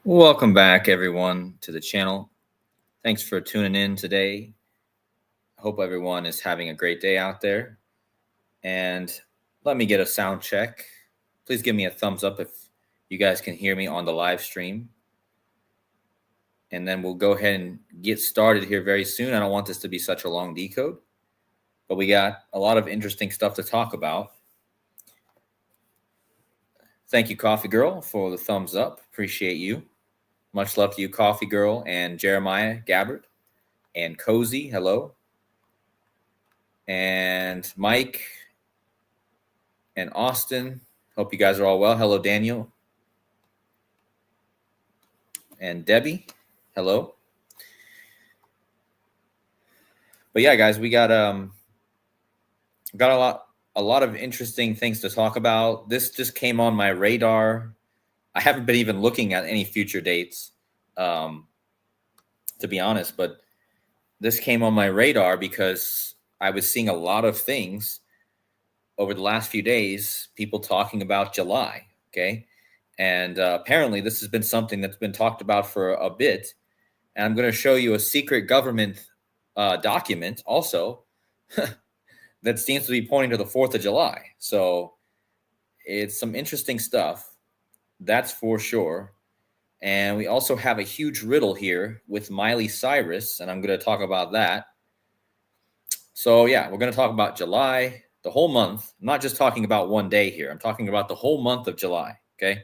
Welcome back, everyone, to the channel. Thanks for tuning in today. Hope everyone is having a great day out there. And let me get a sound check. Please give me a thumbs up if you guys can hear me on the live stream. And then we'll go ahead and get started here very soon. I don't want this to be such a long decode, but we got a lot of interesting stuff to talk about. Thank you, Coffee Girl, for the thumbs up. Appreciate you. Much love to you, Coffee Girl, and Jeremiah Gabbard, and Cozy. Hello. And Mike and Austin. Hope you guys are all well. Hello, Daniel. And Debbie. Hello. But yeah, guys, we got a lot of interesting things to talk about. This just came on my radar. I haven't been even looking at any future dates, to be honest, but this came on my radar because I was seeing a lot of things over the last few days, people talking about July, okay? And apparently this has been something that's been talked about for a bit. And I'm going to show you a secret government document also that seems to be pointing to the 4th of July. So it's some interesting stuff. That's for sure. And we also have a huge riddle here with Miley Cyrus, and I'm going to talk about that. So yeah, we're going to talk about July, the whole month. I'm not just talking about one day here. I'm talking about the whole month of July, okay?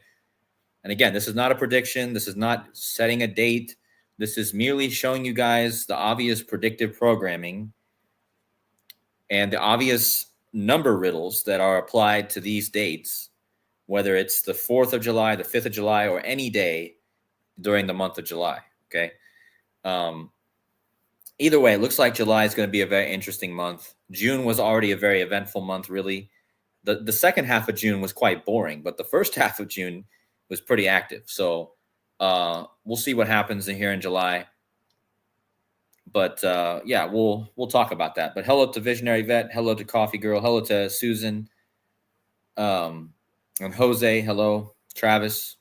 And again, this is not a prediction. This is not setting a date. This is merely showing you guys the obvious predictive programming and the obvious number riddles that are applied to these dates, whether it's the 4th of July, the 5th of July, or any day during the month of July, okay? Either way, it looks like July is going to be a very interesting month. June was already a very eventful month, really. The second half of June was quite boring, but the first half of June was pretty active. So we'll see what happens in here in July. But yeah, we'll talk about that. But hello to Visionary Vet. Hello to Coffee Girl. Hello to Susan. And Jose. Hello, Travis.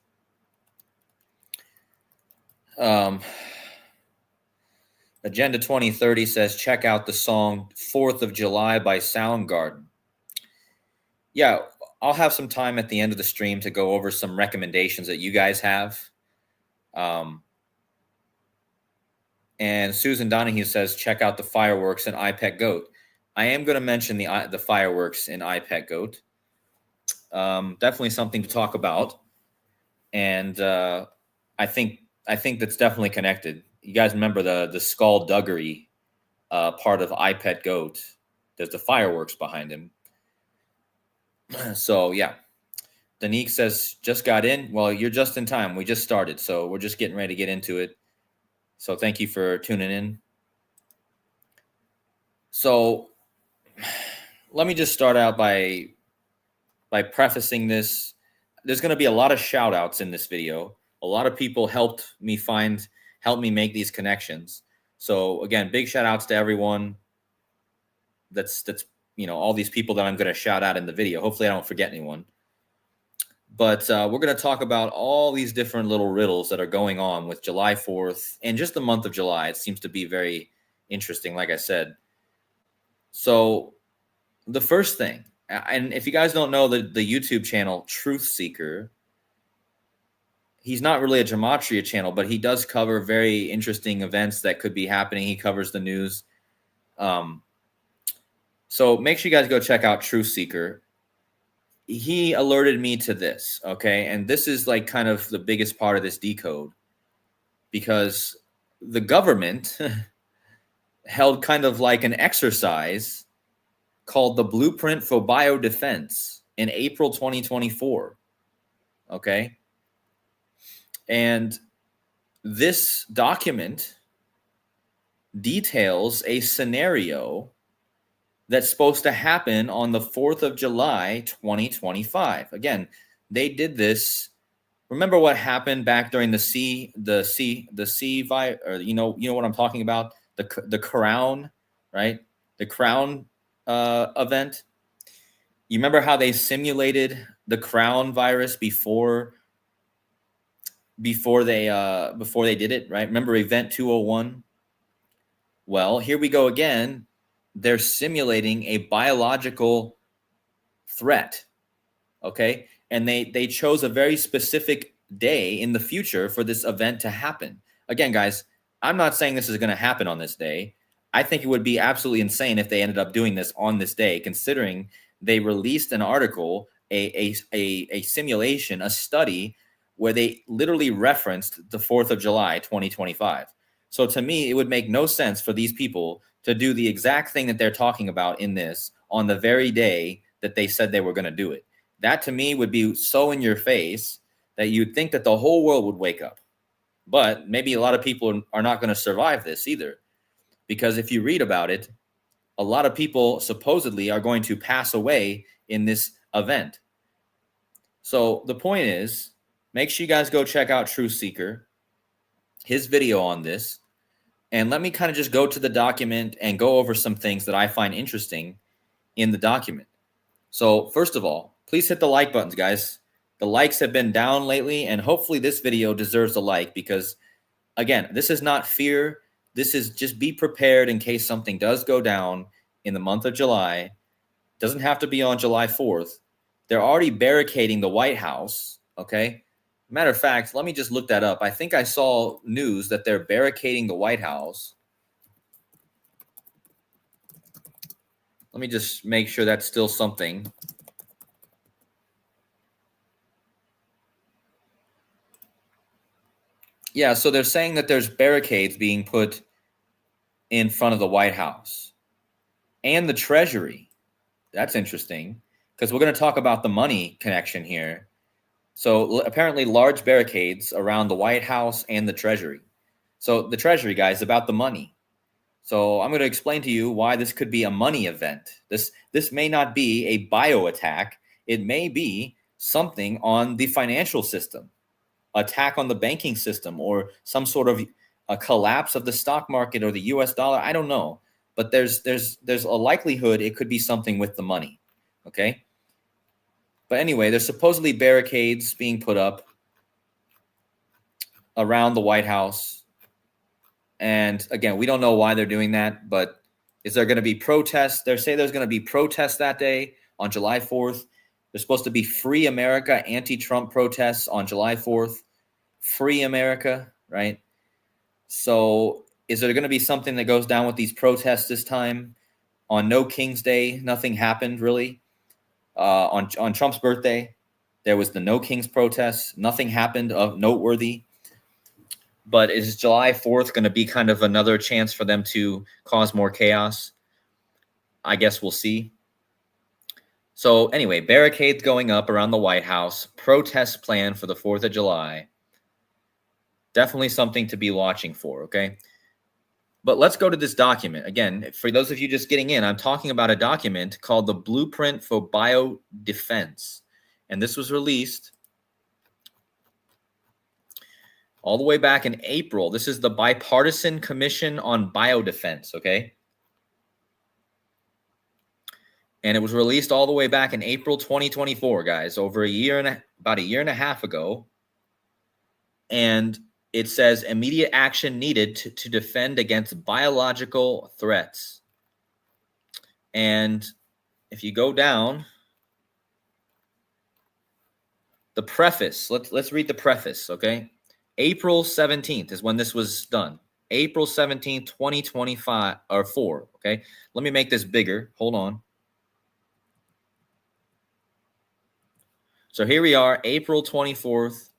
Agenda 2030 says, check out the song 4th of July by Soundgarden. Yeah, I'll have some time at the end of the stream to go over some recommendations that you guys have. And Susan Donahue says, check out the fireworks in iPet Goat. I am going to mention the fireworks in iPet Goat. Definitely something to talk about. And I think that's definitely connected. You guys remember the skullduggery part of iPet Goat. There's the fireworks behind him. So, yeah. Danique says, just got in. Well, you're just in time. We just started, so we're just getting ready to get into it. So thank you for tuning in. So let me just start out by prefacing this. There's going to be a lot of shout outs in this video. A lot of people helped me make these connections. So again, big shout outs to everyone. That's all these people that I'm going to shout out in the video. Hopefully I don't forget anyone. But we're going to talk about all these different little riddles that are going on with July 4th and just the month of July. It seems to be very interesting, like I said. So the first thing, and if you guys don't know the YouTube channel Truth Seeker, he's not really a gematria channel, but he does cover very interesting events that could be happening. He covers the news. So make sure you guys go check out Truth Seeker. He alerted me to this, okay? And this is like kind of the biggest part of this decode, because the government held kind of like an exercise called the Blueprint for Biodefense in April 2024, okay? And this document details a scenario that's supposed to happen on the 4th of July, 2025. Again, they did this. Remember what happened back during the C virus, or you know what I'm talking about? The Crown, right? The Crown event. You remember how they simulated the Crown virus before before they did it, right? Remember Event 201? Well, here we go again. They're simulating a biological threat, okay? And they chose a very specific day in the future for this event to happen. Again, guys, I'm not saying this is going to happen on this day. I think it would be absolutely insane if they ended up doing this on this day, considering they released an article, a simulation, a study where they literally referenced the 4th of July, 2025. So to me, it would make no sense for these people to do the exact thing that they're talking about in this on the very day that they said they were going to do it. That to me would be so in your face that you'd think that the whole world would wake up. But maybe a lot of people are not going to survive this either. Because if you read about it, a lot of people supposedly are going to pass away in this event. So the point is, make sure you guys go check out Truth Seeker, his video on this. And let me kind of just go to the document and go over some things that I find interesting in the document. So first of all, please hit the like buttons, guys. The likes have been down lately, and hopefully this video deserves a like because, again, this is not fear. This is just be prepared in case something does go down in the month of July. It doesn't have to be on July 4th. They're already barricading the White House, okay? Matter of fact, let me just look that up. I think I saw news that they're barricading the White House. Let me just make sure that's still something. Yeah, so they're saying that there's barricades being put in front of the White House and the Treasury. That's interesting because we're going to talk about the money connection here. So apparently large barricades around the White House and the Treasury. So the Treasury, guys, about the money. So I'm going to explain to you why this could be a money event. This may not be a bio attack. It may be something on the financial system, attack on the banking system, or some sort of a collapse of the stock market or the US dollar. I don't know. But there's a likelihood it could be something with the money. Okay. But anyway, there's supposedly barricades being put up around the White House. And again, we don't know why they're doing that, but is there going to be protests? They say there's going to be protests that day on July 4th. There's supposed to be Free America anti-Trump protests on July 4th. Free America, right? So is there going to be something that goes down with these protests this time? On No King's Day, nothing happened really. On Trump's birthday, there was the No Kings protests. Nothing happened of noteworthy. But is July 4th going to be kind of another chance for them to cause more chaos? I guess we'll see. So anyway, barricades going up around the White House, protests planned for the 4th of July. Definitely something to be watching for, okay? But let's go to this document. Again, for those of you just getting in, I'm talking about a document called the Blueprint for Biodefense. And this was released all the way back in April. This is the Bipartisan Commission on Biodefense, okay? And it was released all the way back in April 2024, guys, over about a year and a half ago. And it says immediate action needed to defend against biological threats. And if you go down, the preface, let's read the preface, okay? April 17th is when this was done. April 17th, 2025 or 4, okay? Let me make this bigger. Hold on. So here we are, April 24th,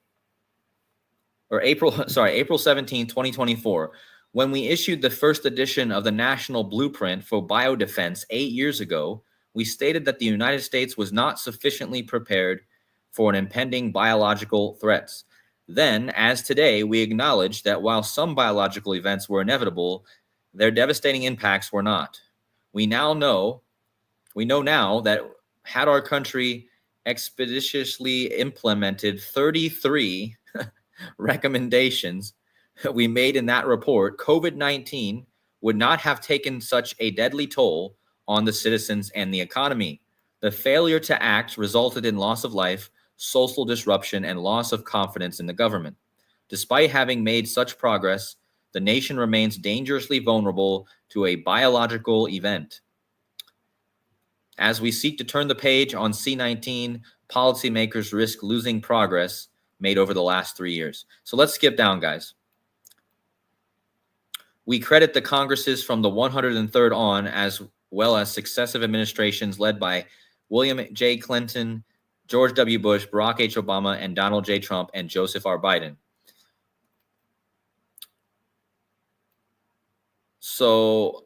or April 17th, 2024. When we issued the first edition of the National Blueprint for Biodefense 8 years ago, we stated that the United States was not sufficiently prepared for an impending biological threats. Then, as today, we acknowledge that while some biological events were inevitable, their devastating impacts were not. We know now that had our country expeditiously implemented 33 recommendations we made in that report, COVID-19 would not have taken such a deadly toll on the citizens and the economy. The failure to act resulted in loss of life, social disruption, and loss of confidence in the government. Despite having made such progress, the nation remains dangerously vulnerable to a biological event. As we seek to turn the page on C-19, policymakers risk losing progress made over the last 3 years. So let's skip down, guys. We credit the Congresses from the 103rd on, as well as successive administrations led by William J. Clinton, George W. Bush, Barack H. Obama, and Donald J. Trump, and Joseph R. Biden. So,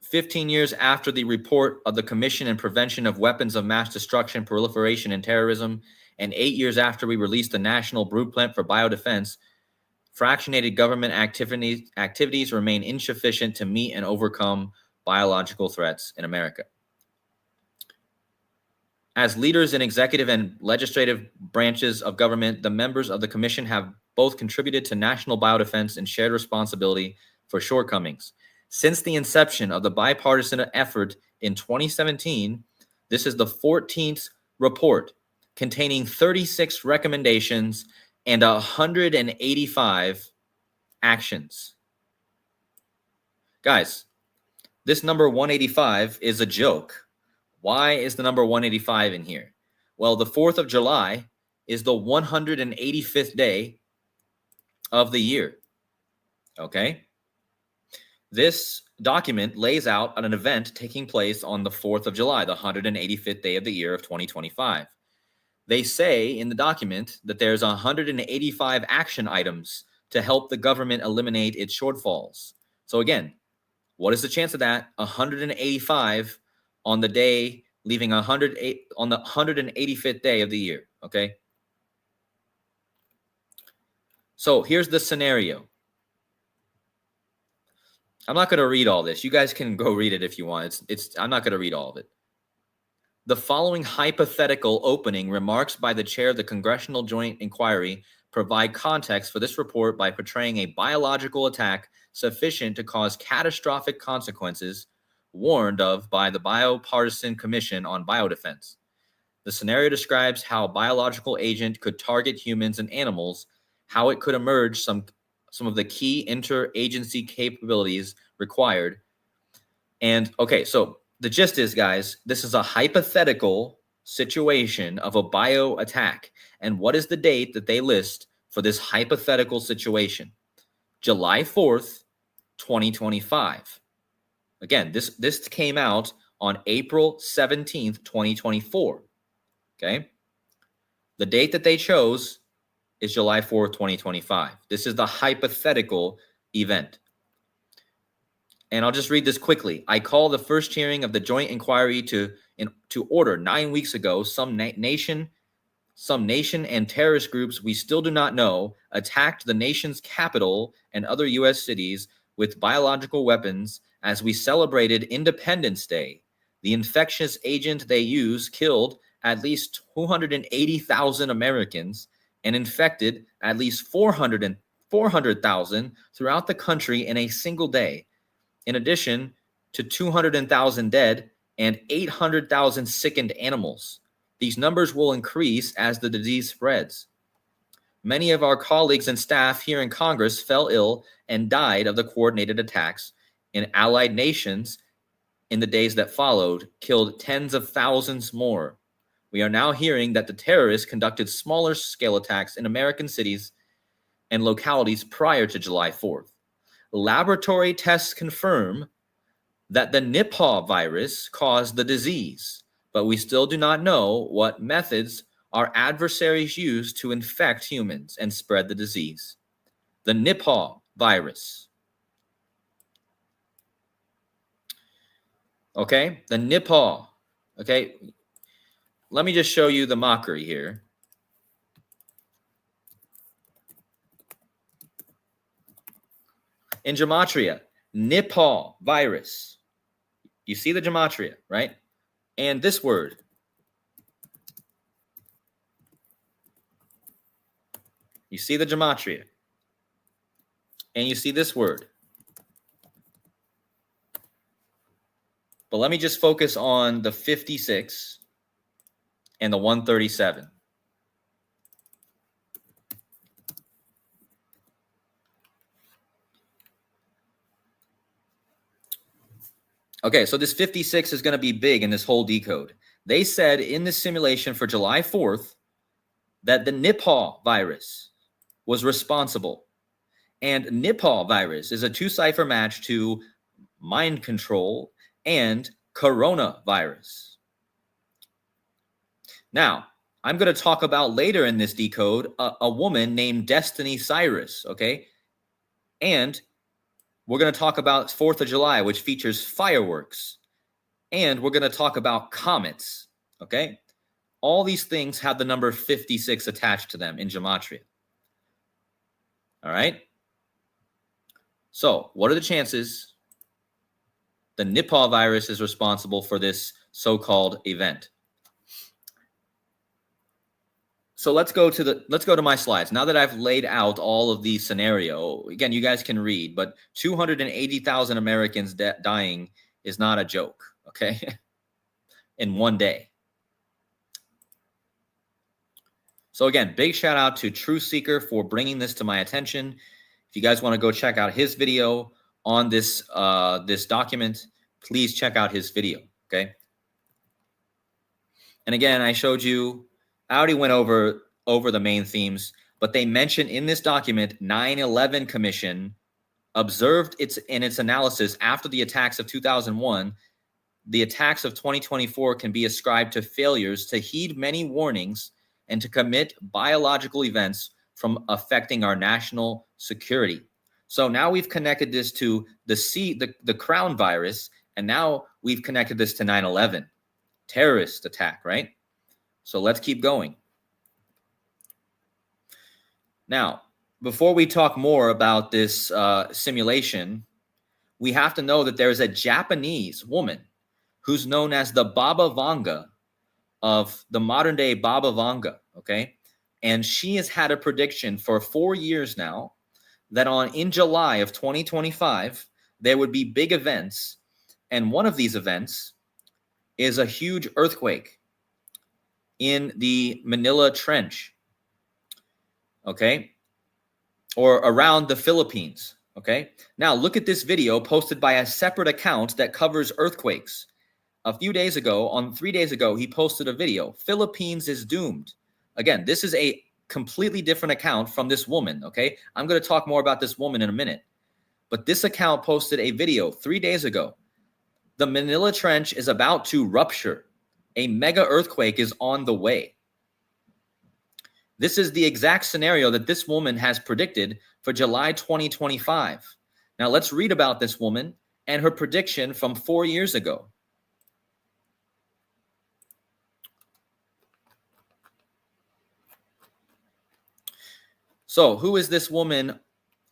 15 years after the report of the Commission on Prevention of Weapons of Mass Destruction, Proliferation, and Terrorism, and 8 years after we released the National Blueprint for Biodefense, fractionated government activities remain insufficient to meet and overcome biological threats in America. As leaders in executive and legislative branches of government, the members of the Commission have both contributed to national biodefense and shared responsibility for shortcomings. Since the inception of the bipartisan effort in 2017, this is the 14th report containing 36 recommendations and 185 actions. Guys, this number 185 is a joke. Why is the number 185 in here? Well, the 4th of July is the 185th day of the year. Okay? This document lays out an event taking place on the 4th of July, the 185th day of the year of 2025. They say in the document that there's 185 action items to help the government eliminate its shortfalls. So again, what is the chance of that? 185 on the day, leaving 108 on the 185th day of the year, okay? So here's the scenario. I'm not going to read all this. You guys can go read it if you want. I'm not going to read all of it. The following hypothetical opening remarks by the chair of the Congressional Joint Inquiry provide context for this report by portraying a biological attack sufficient to cause catastrophic consequences warned of by the Bipartisan Commission on Biodefense. The scenario describes how a biological agent could target humans and animals, how it could emerge some of the key interagency capabilities required. And okay, so the gist is, guys, this is a hypothetical situation of a bio attack. And what is the date that they list for this hypothetical situation? July 4th, 2025. Again, this came out on April 17th, 2024. Okay? The date that they chose is July 4th, 2025. This is the hypothetical event. And I'll just read this quickly. I call the first hearing of the joint inquiry to order 9 weeks ago. Some nation and terrorist groups we still do not know attacked the nation's capital and other U.S. cities with biological weapons as we celebrated Independence Day. The infectious agent they used killed at least 280,000 Americans and infected at least 400,000 throughout the country in a single day, in addition to 200,000 dead and 800,000 sickened animals. These numbers will increase as the disease spreads. Many of our colleagues and staff here in Congress fell ill and died of the coordinated attacks in allied nations in the days that followed, killed tens of thousands more. We are now hearing that the terrorists conducted smaller scale attacks in American cities and localities prior to July 4th. Laboratory tests confirm that the Nipah virus caused the disease, but we still do not know what methods our adversaries used to infect humans and spread the disease. The Nipah virus. Okay, the Nipah. Okay, let me just show you the mockery here. In gematria, Nipah virus. You see the gematria, right? And this word. You see the gematria. And you see this word. But let me just focus on the 56 and the 137. Okay, so this 56 is going to be big in this whole decode. They said in this simulation for July 4th that the Nipah virus was responsible. And Nipah virus is a two-cipher match to mind control and coronavirus. Now, I'm going to talk about later in this decode a woman named Destiny Cyrus, okay? And we're going to talk about 4th of July, which features fireworks. And we're going to talk about comets, okay? All these things have the number 56 attached to them in gematria. All right? So, what are the chances the Nipah virus is responsible for this so-called event? So let's go to my slides. Now that I've laid out all of the scenario, again, you guys can read, but 280,000 Americans dying is not a joke, okay? In one day. So again, big shout out to TruthSeeker for bringing this to my attention. If you guys want to go check out his video on this this document, please check out his video, okay? And again, I showed you, I already went over the main themes, but they mention in this document 9/11 Commission observed in its analysis after the attacks of 2001, the attacks of 2024 can be ascribed to failures to heed many warnings and to commit biological events from affecting our national security. So now we've connected this to the crown virus, and now we've connected this to 9/11, terrorist attack, right? So let's keep going. Now, before we talk more about this simulation, we have to know that there is a Japanese woman who's known as the Baba Vanga of the modern day Baba Vanga, okay? And she has had a prediction for 4 years now that in July of 2025, there would be big events. And one of these events is a huge earthquake in the Manila Trench, okay? Or around the Philippines, okay? Now, look at this video posted by a separate account that covers earthquakes. A few days ago, 3 days ago, he posted a video, Philippines is doomed. Again, this is a completely different account from this woman, okay? I'm going to talk more about this woman in a minute. But this account posted a video 3 days ago. The Manila Trench is about to rupture. A mega earthquake is on the way. This is the exact scenario that this woman has predicted for July 2025. Now let's read about this woman and her prediction from 4 years ago. So who is this woman?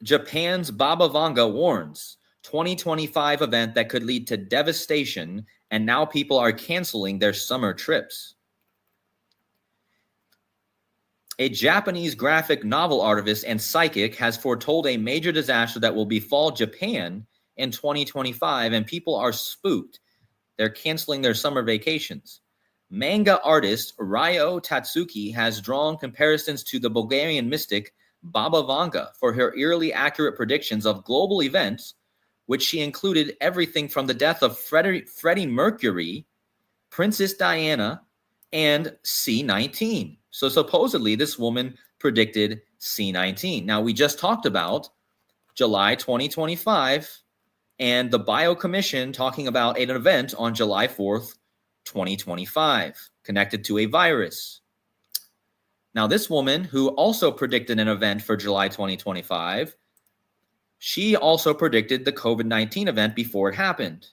Japan's Baba Vanga warns 2025 event that could lead to devastation, and now people are canceling their summer trips. A Japanese graphic novel artist and psychic has foretold a major disaster that will befall Japan in 2025, and people are spooked. They're canceling their summer vacations. Manga artist Ryo Tatsuki has drawn comparisons to the Bulgarian mystic Baba Vanga for her eerily accurate predictions of global events, which she included everything from the death of Freddie Mercury, Princess Diana, and C-19. So supposedly this woman predicted C-19. Now, we just talked about July 2025 and the Biocommission talking about an event on July 4th, 2025, connected to a virus. Now, this woman who also predicted an event for July 2025, she also predicted the COVID-19 event before it happened.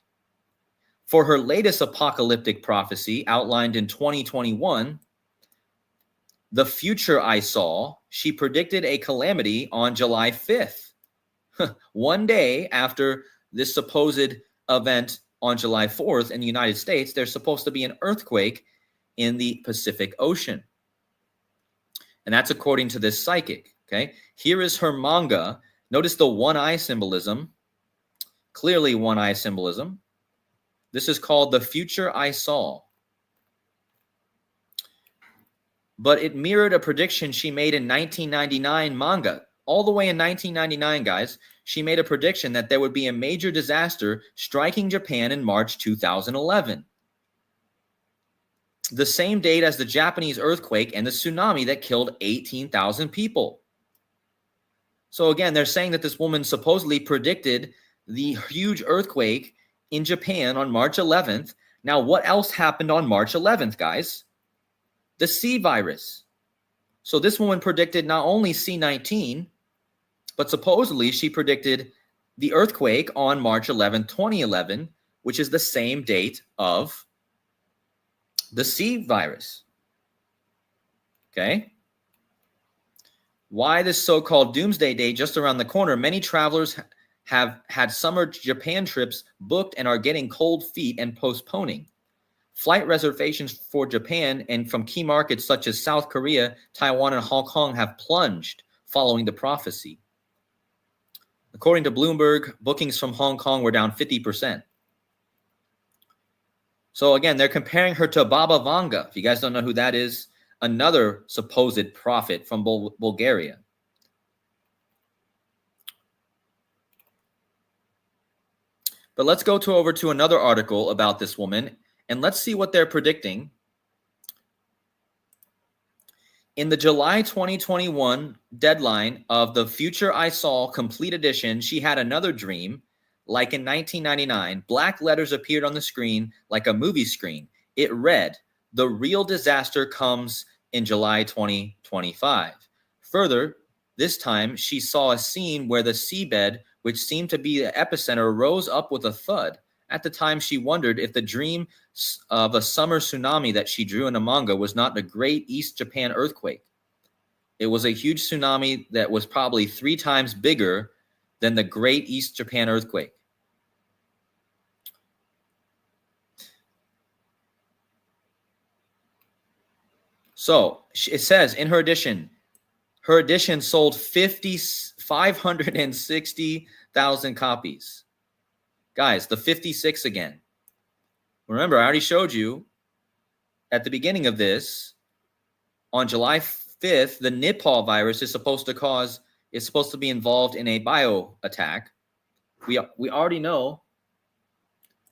For her latest apocalyptic prophecy outlined in 2021, The Future I Saw, she predicted a calamity on July 5th. One day after this supposed event on July 4th in the United States, there's supposed to be an earthquake in the Pacific Ocean. And that's according to this psychic, okay? Here is her manga. Notice the one eye symbolism. Clearly one eye symbolism. This is called The Future I Saw. But it mirrored a prediction she made in 1999 manga All the way in 1999, guys, she made a prediction that there would be a major disaster striking Japan in March 2011. The same date as the Japanese earthquake and the tsunami that killed 18,000 people. So again, they're saying that this woman supposedly predicted the huge earthquake in Japan on March 11th. Now, what else happened on March 11th, guys? The C virus. So this woman predicted not only C-19, but supposedly she predicted the earthquake on March 11, 2011, which is the same date of the C virus. Okay? Why this so-called doomsday date just around the corner? Many travelers have had summer Japan trips booked and are getting cold feet and postponing. Flight reservations for Japan and from key markets such as South Korea, Taiwan, and Hong Kong have plunged following the prophecy. According to Bloomberg, bookings from Hong Kong were down 50%. So again, they're comparing her to Baba Vanga. If you guys don't know who that is, another supposed prophet from Bulgaria. But let's go over to another article about this woman, and let's see what they're predicting. In the July 2021 deadline of the Future I Saw Complete Edition, she had another dream. Like in 1999, black letters appeared on the screen like a movie screen. It read, "The real disaster comes in July 2025. Further, this time she saw a scene where the seabed, which seemed to be the epicenter, rose up with a thud. At the time, she wondered if the dream of a summer tsunami that she drew in a manga was not the Great East Japan earthquake. It was a huge tsunami that was probably 3 times bigger than the Great East Japan earthquake." So it says in her edition sold 560,000 copies. Guys, the 56 again. Remember, I already showed you at the beginning of this, on July 5th, the Nipah virus is supposed to be involved in a bio attack. We already know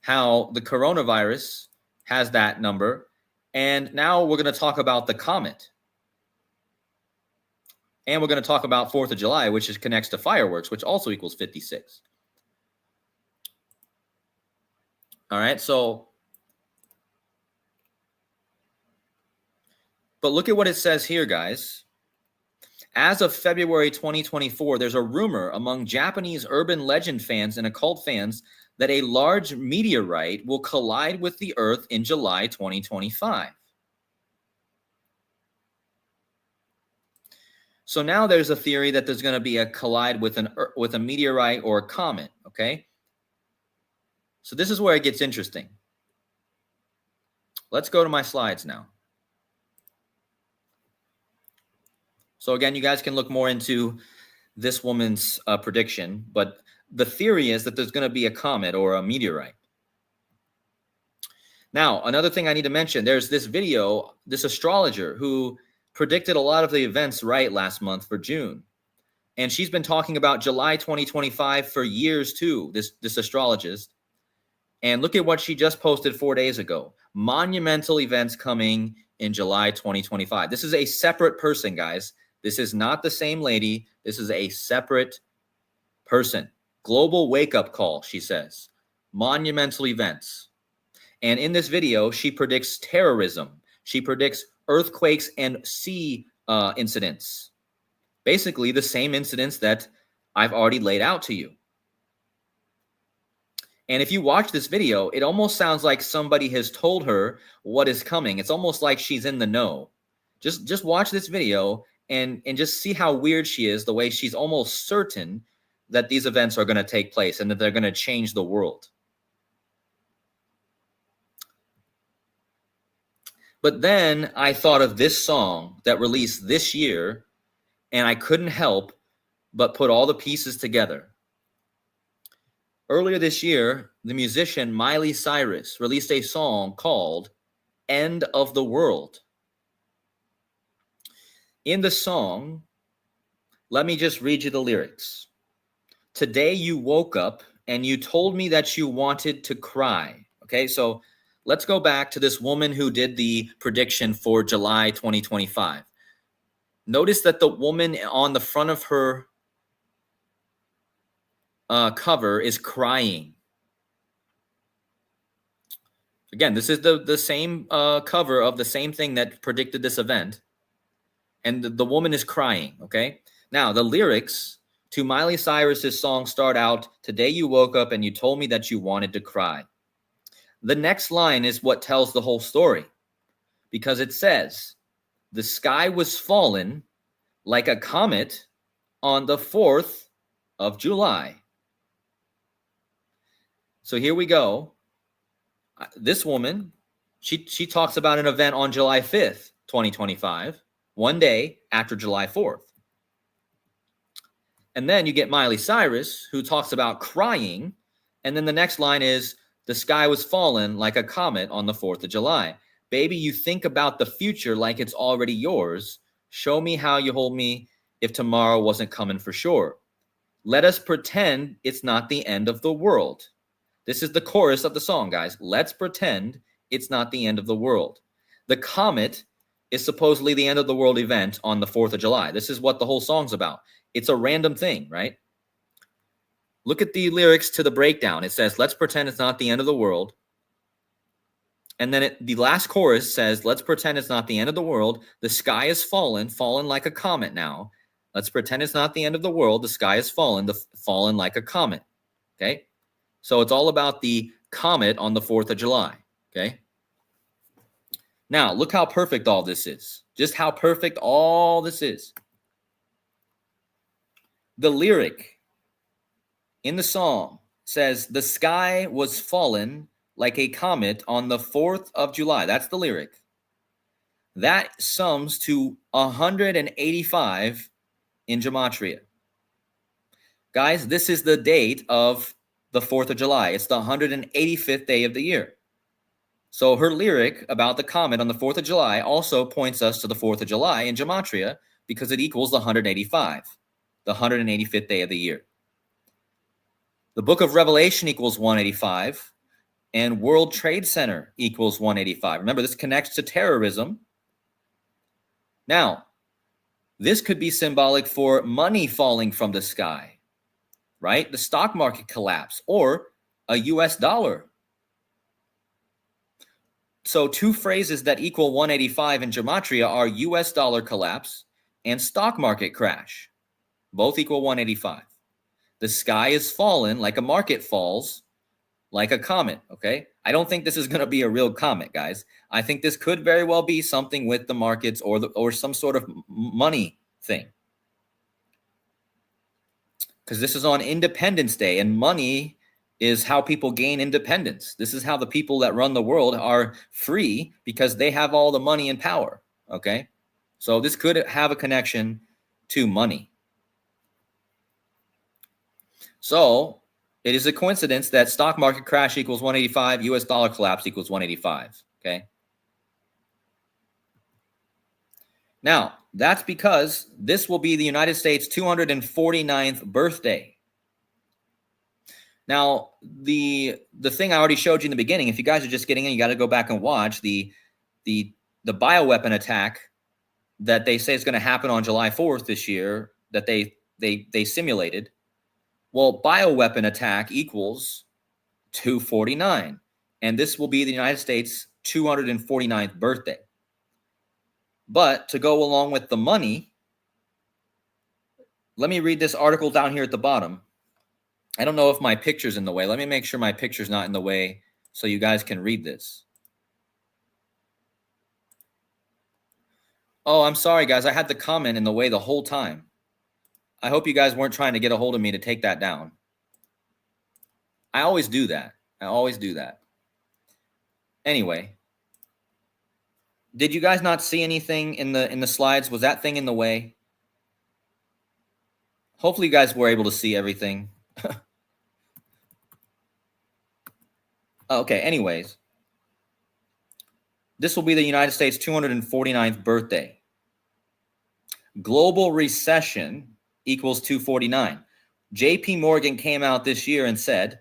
how the coronavirus has that number. And now we're going to talk about the comet. And we're going to talk about 4th of July, which connects to fireworks, which also equals 56. All right, so, but look at what it says here, guys. As of February 2024, there's a rumor among Japanese urban legend fans and occult fans that a large meteorite will collide with the Earth in July 2025. So now there's a theory that there's going to be a collide with a meteorite or a comet, okay? So this is where it gets interesting. Let's go to my slides now. So again, you guys can look more into this woman's prediction, but the theory is that there's going to be a comet or a meteorite. Now, another thing I need to mention, there's this video, this astrologer who predicted a lot of the events right last month for June. And she's been talking about July 2025 for years too, this astrologist. And look at what she just posted 4 days ago. Monumental events coming in July 2025. This is a separate person, guys. This is not the same lady. This is a separate person. Global wake-up call, she says. Monumental events. And in this video, she predicts terrorism. She predicts earthquakes and sea incidents. Basically, the same incidents that I've already laid out to you. And if you watch this video, it almost sounds like somebody has told her what is coming. It's almost like she's in the know. Just watch this video and just see how weird she is, the way she's almost certain that these events are going to take place and that they're going to change the world. But then I thought of this song that released this year, and I couldn't help but put all the pieces together. Earlier this year, the musician Miley Cyrus released a song called "End of the World." In the song, Let me just read you the lyrics. Today you woke up and you told me that you wanted to cry. Okay, so let's go back to this woman who did the prediction for July 2025. Notice that the woman on the front of her cover is crying. Again, this is the same cover of the same thing that predicted this event. And the woman is crying, okay? Now, the lyrics to Miley Cyrus's song start out, today you woke up and you told me that you wanted to cry. The next line is what tells the whole story, because it says, the sky was fallen like a comet on the 4th of July. So here we go. This woman, she talks about an event on July 5th, 2025, one day after July 4th. And then you get Miley Cyrus, who talks about crying. And then the next line is, the sky was fallen like a comet on the 4th of July. Baby, you think about the future like it's already yours. Show me how you hold me if tomorrow wasn't coming for sure. Let us pretend it's not the end of the world. This is the chorus of the song, guys. Let's pretend it's not the end of the world. The comet is supposedly the end of the world event on the 4th of July. This is what the whole song's about. It's a random thing, right? Look at the lyrics to the breakdown. It says, let's pretend it's not the end of the world. And then the last chorus says, let's pretend it's not the end of the world. The sky is fallen like a comet now. Let's pretend it's not the end of the world. The sky is fallen like a comet. Okay? So it's all about the comet on the 4th of July. Okay? Now, look how perfect all this is. Just how perfect all this is. The lyric in the song says, the sky was fallen like a comet on the 4th of July. That's the lyric. That sums to 185 in Gematria. Guys, this is the date of the 4th of July. It's the 185th day of the year. So her lyric about the comet on the 4th of July also points us to the 4th of July in Gematria because it equals the 185, the 185th day of the year. The book of Revelation equals 185, and World Trade Center equals 185. Remember, this connects to terrorism. Now, this could be symbolic for money falling from the sky, right? The stock market collapse or a US dollar. So two phrases that equal 185 in Gematria are US dollar collapse and stock market crash. Both equal 185. The sky is fallen like a market falls, like a comet, okay? I don't think this is going to be a real comet, guys. I think this could very well be something with the markets or some sort of money thing. Because this is on Independence Day, and money is how people gain independence. This is how the people that run the world are free because they have all the money and power, okay? So this could have a connection to money. So it is a coincidence that stock market crash equals 185, US dollar collapse equals 185, okay? Now, that's because this will be the United States' 249th birthday. Now, the thing I already showed you in the beginning, if you guys are just getting in, you got to go back and watch the bioweapon attack that they say is going to happen on July 4th this year that they simulated. Well, bioweapon attack equals 249, and this will be the United States' 249th birthday. But to go along with the money, let me read this article down here at the bottom. I don't know if my picture's in the way. Let me make sure my picture's not in the way so you guys can read this. Oh, I'm sorry, guys. I had the comment in the way the whole time. I hope you guys weren't trying to get a hold of me to take that down. I always do that. Anyway, did you guys not see anything in the slides? Was that thing in the way? Hopefully you guys were able to see everything. Okay, anyways. This will be the United States' 249th birthday. Global recession equals 249. JP Morgan came out this year and said,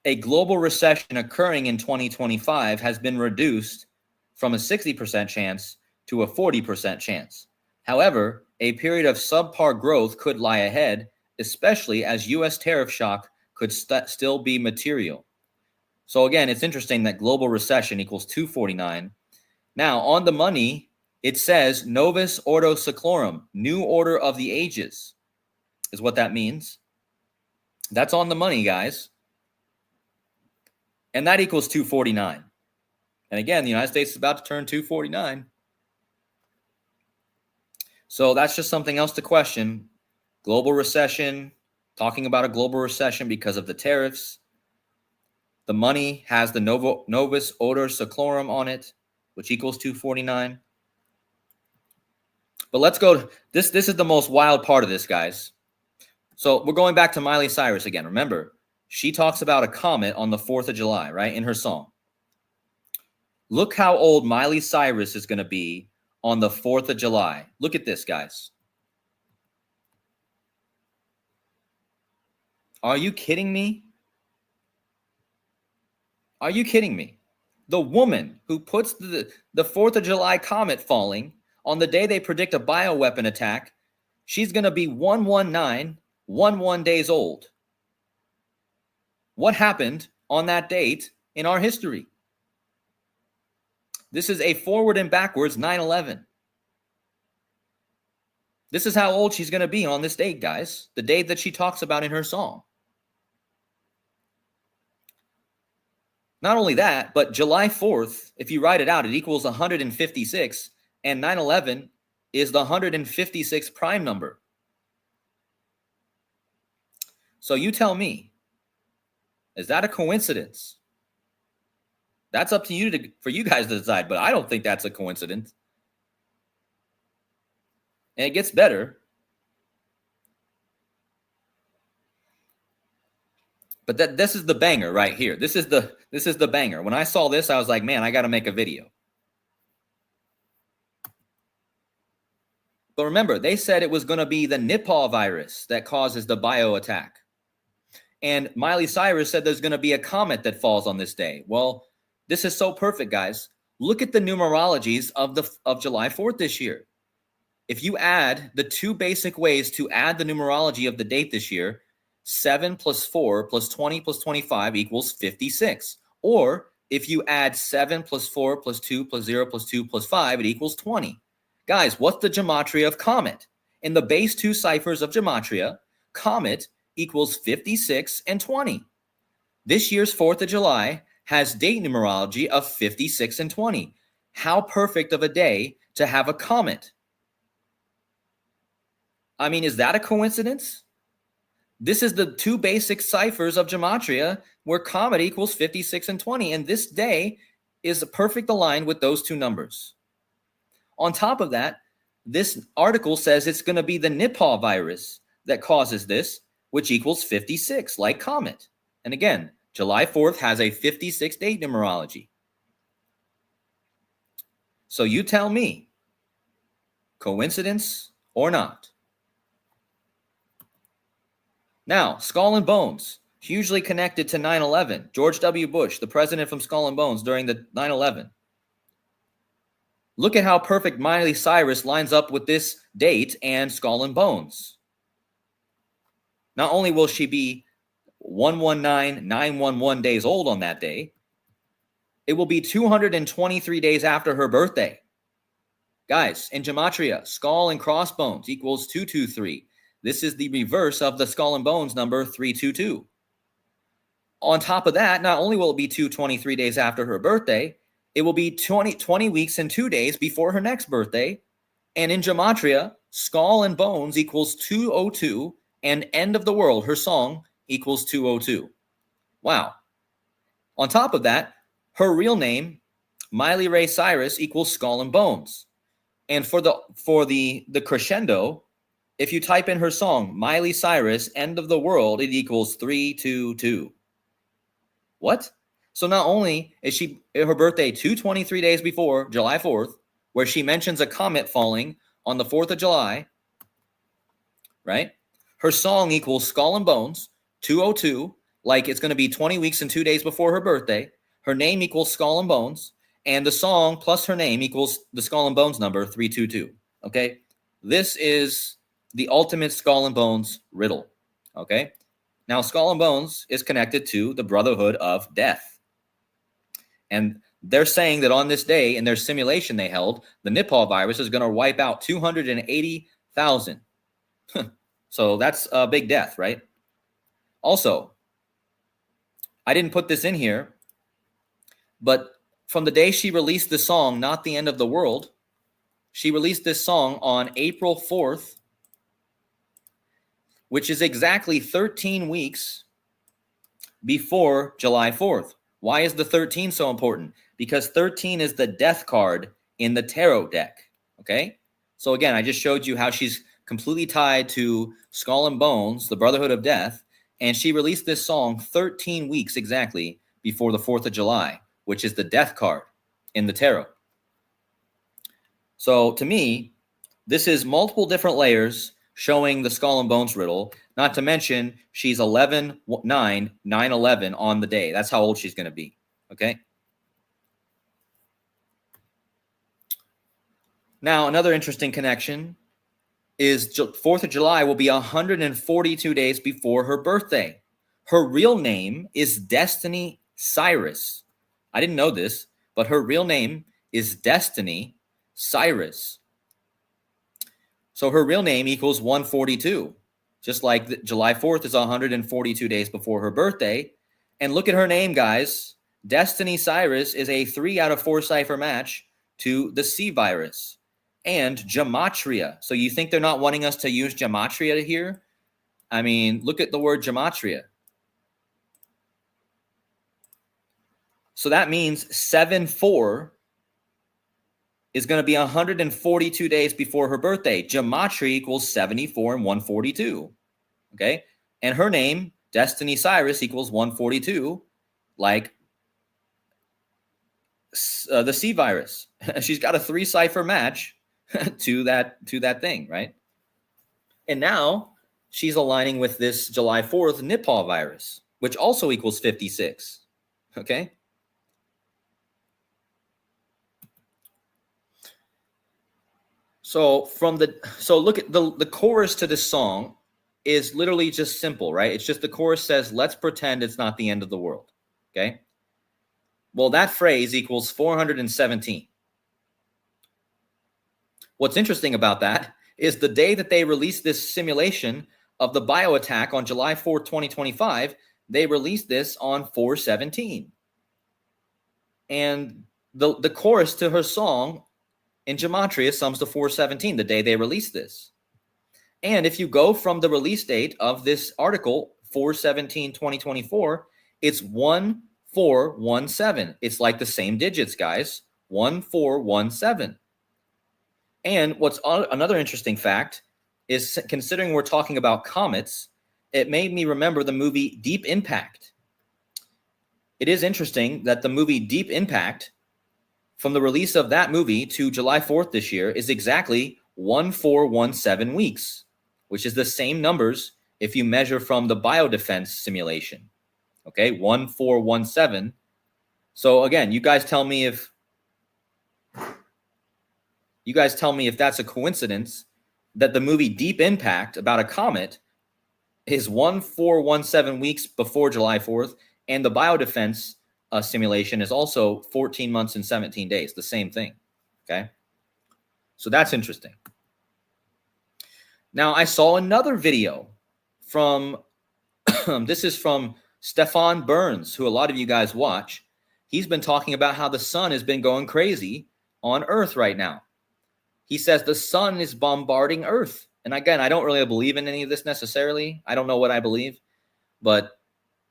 a global recession occurring in 2025 has been reduced from a 60% chance to a 40% chance. However, a period of subpar growth could lie ahead, especially as U.S. tariff shock could still be material. So again, it's interesting that global recession equals 249. Now, on the money, it says Novus Ordo Seclorum, new order of the ages, is what that means. That's on the money, guys. And that equals 249. And again, the United States is about to turn 249. So that's just something else to question. Global recession, talking about a global recession because of the tariffs. The money has the Novus Ordo Seclorum on it, which equals 249. But let's go. This is the most wild part of this, guys. So we're going back to Miley Cyrus again. Remember, she talks about a comet on the 4th of July, right, in her song. Look how old Miley Cyrus is going to be on the 4th of July. Look at this, guys. Are you kidding me? Are you kidding me? The woman who puts the 4th of July comet falling on the day they predict a bioweapon attack, she's going to be 11911 days old. What happened on that date in our history? This is a forward and backwards 9/11. This is how old she's going to be on this date, guys. The date that she talks about in her song. Not only that, but July 4th, if you write it out, it equals 156, and 9/11 is the 156th prime number. So you tell me, is that a coincidence? That's up to you for you guys to decide, but I don't think that's a coincidence. And it gets better. But this is the banger right here. This is the banger. When I saw this, I was like, man, I got to make a video. But remember, they said it was going to be the Nipah virus that causes the bio attack. And Miley Cyrus said there's going to be a comet that falls on this day. Well, this is so perfect, guys. Look at the numerologies of July 4th this year. If you add the two basic ways to add the numerology of the date this year, 7 plus 4 plus 20 plus 25 equals 56. Or if you add 7 plus 4 plus 2 plus 0 plus 2 plus 5, it equals 20. Guys, what's the gematria of comet? In the base 2 ciphers of gematria, comet equals 56 and 20. This year's 4th of July has date numerology of 56 and 20. How perfect of a day to have a comet. I mean, is that a coincidence? This is the two basic ciphers of gematria where comet equals 56 and 20. And this day is a perfect aligned with those two numbers. On top of that, this article says it's going to be the Nipah virus that causes this, which equals 56, like comet. And again, July 4th has a 56 date numerology. So you tell me, coincidence or not? Now, Skull and Bones, hugely connected to 9/11. George W. Bush, the president from Skull and Bones during the 9/11. Look at how perfect Miley Cyrus lines up with this date and Skull and Bones. Not only will she be 119,911 days old on that day, it will be 223 days after her birthday. Guys, in gematria, skull and crossbones equals 223. This is the reverse of the Skull and Bones number 322. On top of that, not only will it be 223 days after her birthday, it will be 20 weeks and 2 days before her next birthday. And in gematria, Skull and Bones equals 202, and End of the World, her song, equals 202. Wow. On top of that, her real name, Miley Ray Cyrus, equals Skull and Bones. And for the crescendo, if you type in her song, Miley Cyrus, End of the World, it equals 322. What? So not only is her birthday 223 days before July 4th, where she mentions a comet falling on the 4th of July, right? Her song equals Skull and Bones, 202, like it's going to be 20 weeks and 2 days before her birthday. Her name equals Skull and Bones, and the song plus her name equals the Skull and Bones number, 322, okay? This is the ultimate Skull and Bones riddle, okay? Now, Skull and Bones is connected to the Brotherhood of Death. And they're saying that on this day, in their simulation they held, the Nipah virus is going to wipe out 280,000. So that's a big death, right? Also, I didn't put this in here, but from the day she released the song, Not the End of the World, she released this song on April 4th, which is exactly 13 weeks before July 4th. Why is the 13 so important? Because 13 is the death card in the tarot deck, okay? So again, I just showed you how she's completely tied to Skull and Bones, the Brotherhood of Death, and she released this song 13 weeks exactly before the 4th of July, which is the death card in the tarot. So to me, this is multiple different layers showing the Skull and Bones riddle, not to mention she's 11/9/9/11 on the day. That's how old she's going to be, okay? Now, another interesting connection is 4th of July will be 142 days before her birthday. Her real name is Destiny Cyrus. I didn't know this, but her real name is Destiny Cyrus. So her real name equals 142, just like July 4th is 142 days before her birthday. And look at her name, guys. Destiny Cyrus is a 3 out of 4 cipher match to the C virus and gematria. So you think they're not wanting us to use gematria here? I mean, look at the word gematria. So that means 7/4 is going to be 142 days before her birthday. Gematria equals 74 and 142. Okay. And her name, Destiny Cyrus, equals 142, like the C virus. She's got a 3 cipher match to that thing, right? And now she's aligning with this July 4th Nipah virus, which also equals 56. Okay. So look at the chorus to this song is literally just simple, right? It's just the chorus says, let's pretend it's not the end of the world. Okay. Well, that phrase equals 417. What's interesting about that is the day that they released this simulation of the bio attack on July 4th, 2025, they released this on 417. And the chorus to her song in gematria sums to 417, the day they released this. And if you go from the release date of this article, 4/17/2024, it's 1417. It's like the same digits, guys. 1417. And what's another interesting fact is, considering we're talking about comets, it made me remember the movie Deep Impact. It is interesting that the movie Deep Impact, from the release of that movie to July 4th this year, is exactly 1417 weeks, which is the same numbers if you measure from the biodefense simulation. Okay, 1417. So again, you guys tell me if that's a coincidence that the movie Deep Impact about a comet is 1417 weeks before July 4th, and the biodefense simulation is also 14 months and 17 days, the same thing. Okay, so that's interesting. Now, I saw another video from this is from Stefan Burns, who a lot of you guys watch. He's been talking about how the sun has been going crazy on Earth right now. He says the sun is bombarding Earth. And again, I don't really believe in any of this necessarily. I don't know what I believe, but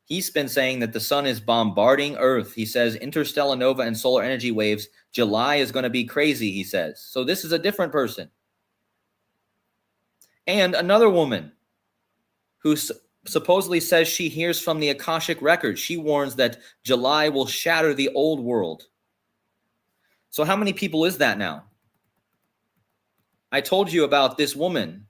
he's been saying that the sun is bombarding Earth. He says interstellar nova and solar energy waves. July is going to be crazy, he says. So this is a different person. And another woman who supposedly says she hears from the Akashic record. She warns that July will shatter the old world. So how many people is that now? I told you about this woman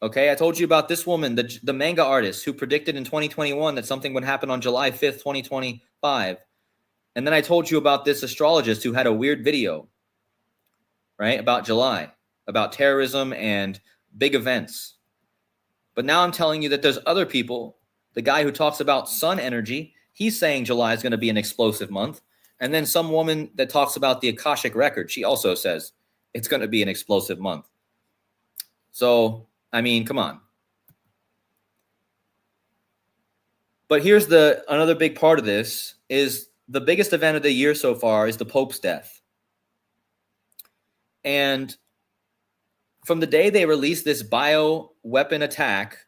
Okay, I told you about this woman, the manga artist who predicted in 2021 that something would happen on July 5th, 2025. And then I told you about this astrologist who had a weird video, right, about July, about terrorism and big events. But now I'm telling you that there's other people. The guy who talks about sun energy, he's saying July is going to be an explosive month. And then some woman that talks about the Akashic record, she also says it's going to be an explosive month. So, I mean, come on. But here's another big part of this is the biggest event of the year so far is the Pope's death. And from the day they released this bioweapon attack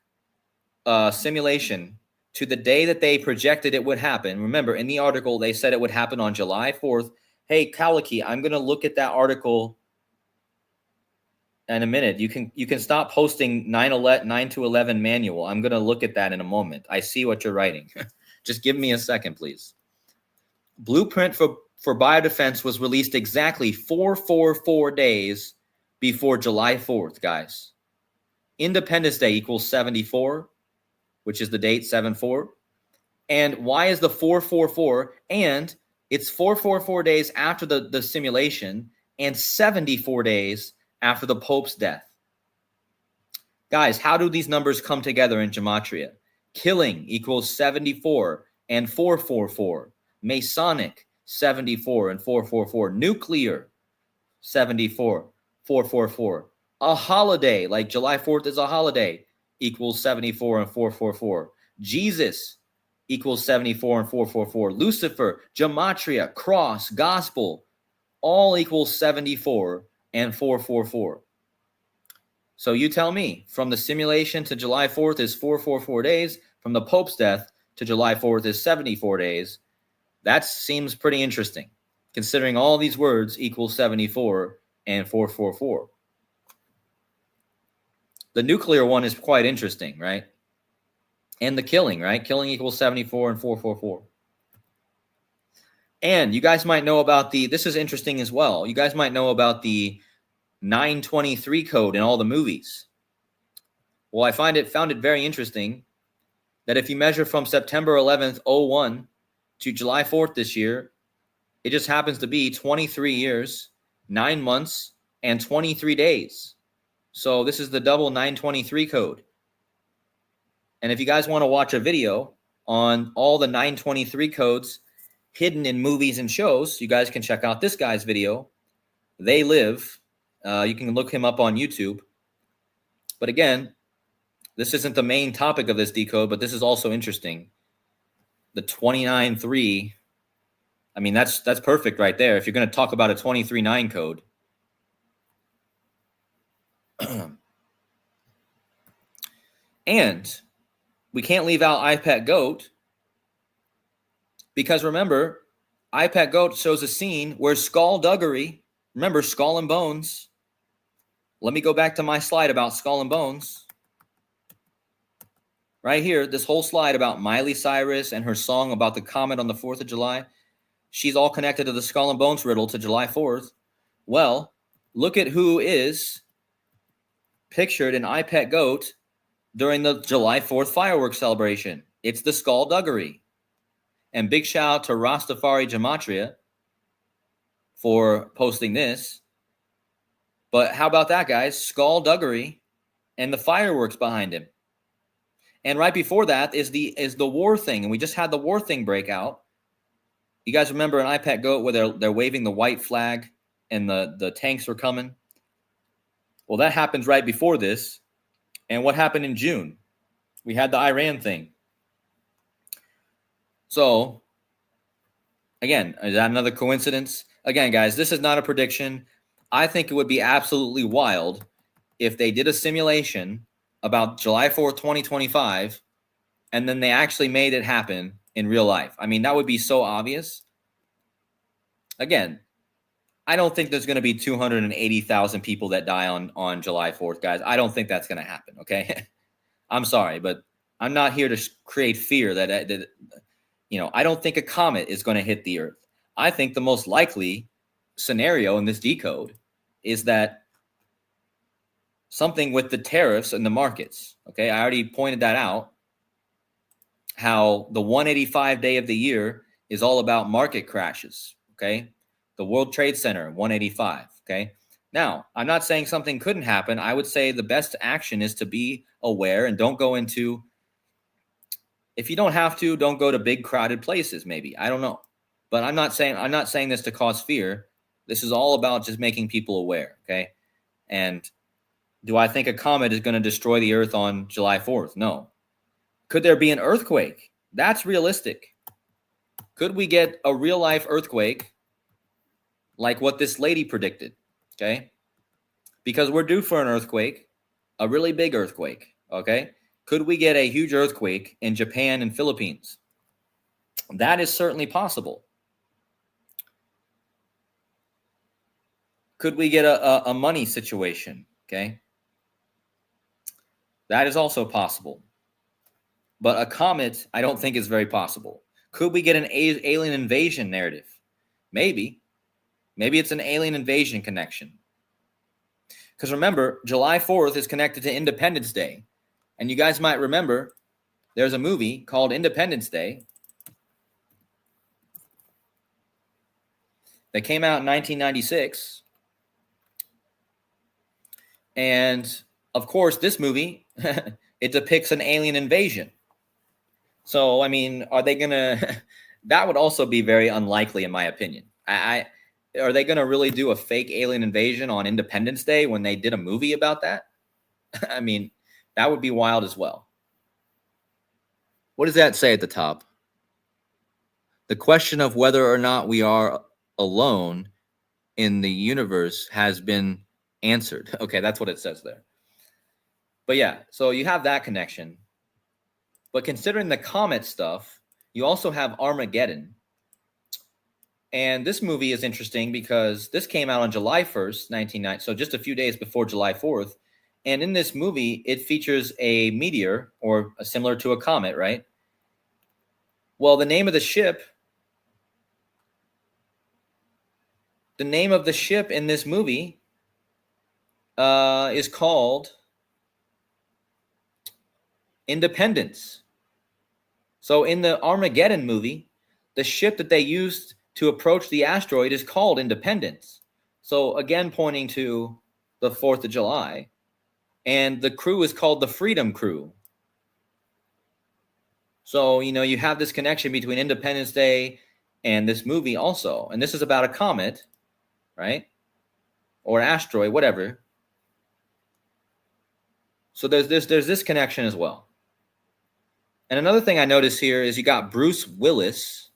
simulation to the day that they projected it would happen, remember in the article they said it would happen on July 4th. Hey, Kaliki, I'm going to look at that article in a minute. You can stop posting 9 to 11 manual. I'm going to look at that in a moment. I see what you're writing. Just give me a second, please. Blueprint for biodefense was released exactly 444 days before July 4th, guys. Independence Day equals 74, which is the date 7-4. And why is the 444? And it's 444 days after the simulation and 74 days after the Pope's death. Guys, how do these numbers come together in gematria? Killing equals 74 and 444. Masonic, 74 and 444. Nuclear, 74, 444. A holiday, like July 4th is a holiday, equals 74 and 444. Jesus equals 74 and 444. Lucifer, gematria, cross, gospel, all equals 74 and 444. So you tell me, from the simulation to July 4th is 444 days. From the Pope's death to July 4th is 74 days. That seems pretty interesting, considering all these words equal 74 and 444. The nuclear one is quite interesting, right? And the killing, right? Killing equals 74 and 444. And you guys might know about this is interesting as well. You guys might know about the 923 code in all the movies. Well, I found it very interesting that if you measure from September 11th, 01 to July 4th this year, it just happens to be 23 years, 9 months, and 23 days. So this is the double 923 code. And if you guys want to watch a video on all the 923 codes hidden in movies and shows, you guys can check out this guy's video. They Live. You can look him up on YouTube. But again, this isn't the main topic of this decode, but this is also interesting. The 29.3, I mean, that's perfect right there. If you're going to talk about a 23.9 code. And we can't leave out iPet Goat because remember, iPet Goat shows a scene where skullduggery, remember Skull and Bones. Let me go back to my slide about Skull and Bones. Right here, this whole slide about Miley Cyrus and her song about the comet on the 4th of July. She's all connected to the Skull and Bones riddle to July 4th. Well, look at who is pictured in iPet Goat during the July 4th fireworks celebration. It's the skullduggery. And big shout out to Rastafari Gematria for posting this. But how about that, guys? Skullduggery and the fireworks behind him. And right before that is the war thing. And we just had the war thing break out. You guys remember an iPet Goat where they're waving the white flag and the tanks were coming? Well, that happens right before this. And what happened in June? We had the Iran thing. So, again, is that another coincidence? Again, guys, this is not a prediction. I think it would be absolutely wild if they did a simulation about July 4th, 2025, and then they actually made it happen in real life. I mean, that would be so obvious. Again, I don't think there's going to be 280,000 people that die on July 4th, guys. I don't think that's going to happen, okay? I'm sorry, but I'm not here to create fear that I don't think a comet is going to hit the Earth. I think the most likely scenario in this decode is that something with the tariffs and the markets. Okay, I already pointed that out, how the 185 day of the year is all about market crashes. Okay, the World Trade Center, 185. Okay, now I'm not saying something couldn't happen. I would say the best action is to be aware and don't go into, if you don't have to, don't go to big crowded places. Maybe, I don't know, but I'm not saying this to cause fear. This is all about just making people aware. Okay, and do I think a comet is going to destroy the Earth on July 4th? No. Could there be an earthquake? That's realistic. Could we get a real life earthquake like what this lady predicted? Okay, because we're due for an earthquake, a really big earthquake. Okay, could we get a huge earthquake in Japan and Philippines? That is certainly possible. Could we get a money situation? Okay, that is also possible. But a comet, I don't think is very possible. Could we get an alien invasion narrative? Maybe. Maybe it's an alien invasion connection. Because remember, July 4th is connected to Independence Day. And you guys might remember there's a movie called Independence Day that came out in 1996. And of course, this movie, it depicts an alien invasion. So, I mean, are they going to, that would also be very unlikely in my opinion. Are they going to really do a fake alien invasion on Independence Day when they did a movie about that? I mean, that would be wild as well. What does that say at the top? The question of whether or not we are alone in the universe has been answered. Okay, that's what it says there. But yeah, so you have that connection. But considering the comet stuff, you also have Armageddon. And this movie is interesting because this came out on July 1st, 1990, so just a few days before July 4th. And in this movie, it features a meteor, or similar to a comet, right? Well, the name of the ship in this movie is called Independence. So in the Armageddon movie, the ship that they used to approach the asteroid is called Independence. So again, pointing to the 4th of July. And the crew is called the Freedom Crew. So, you know, you have this connection between Independence Day and this movie also. And this is about a comet, right? Or asteroid, whatever. So there's this connection as well. And another thing I notice here is you got Bruce Willis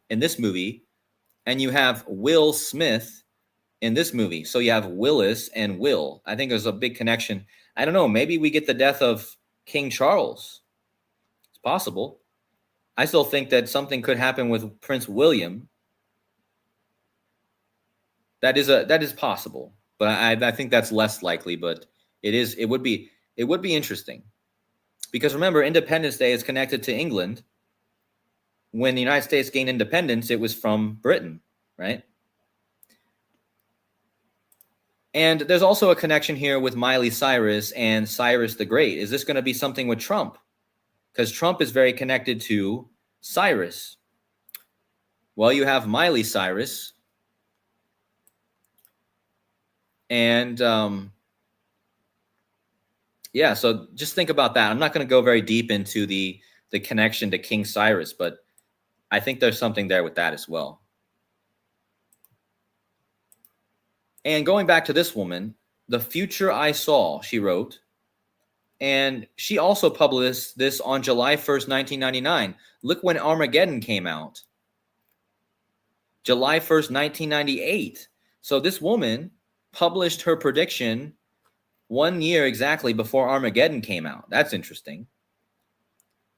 in this movie, and you have Will Smith in this movie. So you have Willis and Will. I think there's a big connection. I don't know. Maybe we get the death of King Charles. It's possible. I still think that something could happen with Prince William. That is possible, but I think that's less likely. But it would be interesting, because remember, Independence Day is connected to England. When the United States gained independence, it was from Britain, right? And there's also a connection here with Miley Cyrus and Cyrus the Great. Is this going to be something with Trump? Because Trump is very connected to Cyrus. Well, you have Miley Cyrus. And yeah, so just think about that. I'm not going to go very deep into the connection to King Cyrus, but I think there's something there with that as well. And going back to this woman, The Future I Saw, she wrote, and she also published this on July 1st, 1999. Look when Armageddon came out. July 1st, 1998. So this woman published her prediction 1 year exactly before Armageddon came out. That's interesting.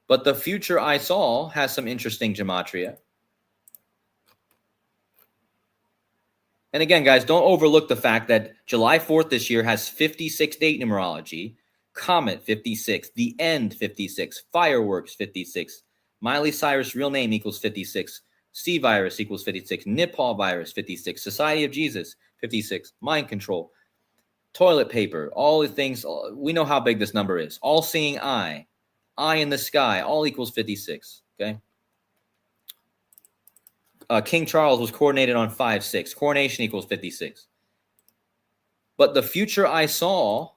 But The Future I Saw has some interesting gematria. And again, guys, don't overlook the fact that July 4th this year has 56 date numerology, Comet 56, The End 56, Fireworks 56, Miley Cyrus' real name equals 56, C virus equals 56, Nipah virus 56, Society of Jesus 56, Mind Control. toilet paper, all the things. We know how big this number is. All-seeing eye in the sky, all equals 56. Okay. King Charles was coronated on 5/6. Coronation equals 56. But the future I saw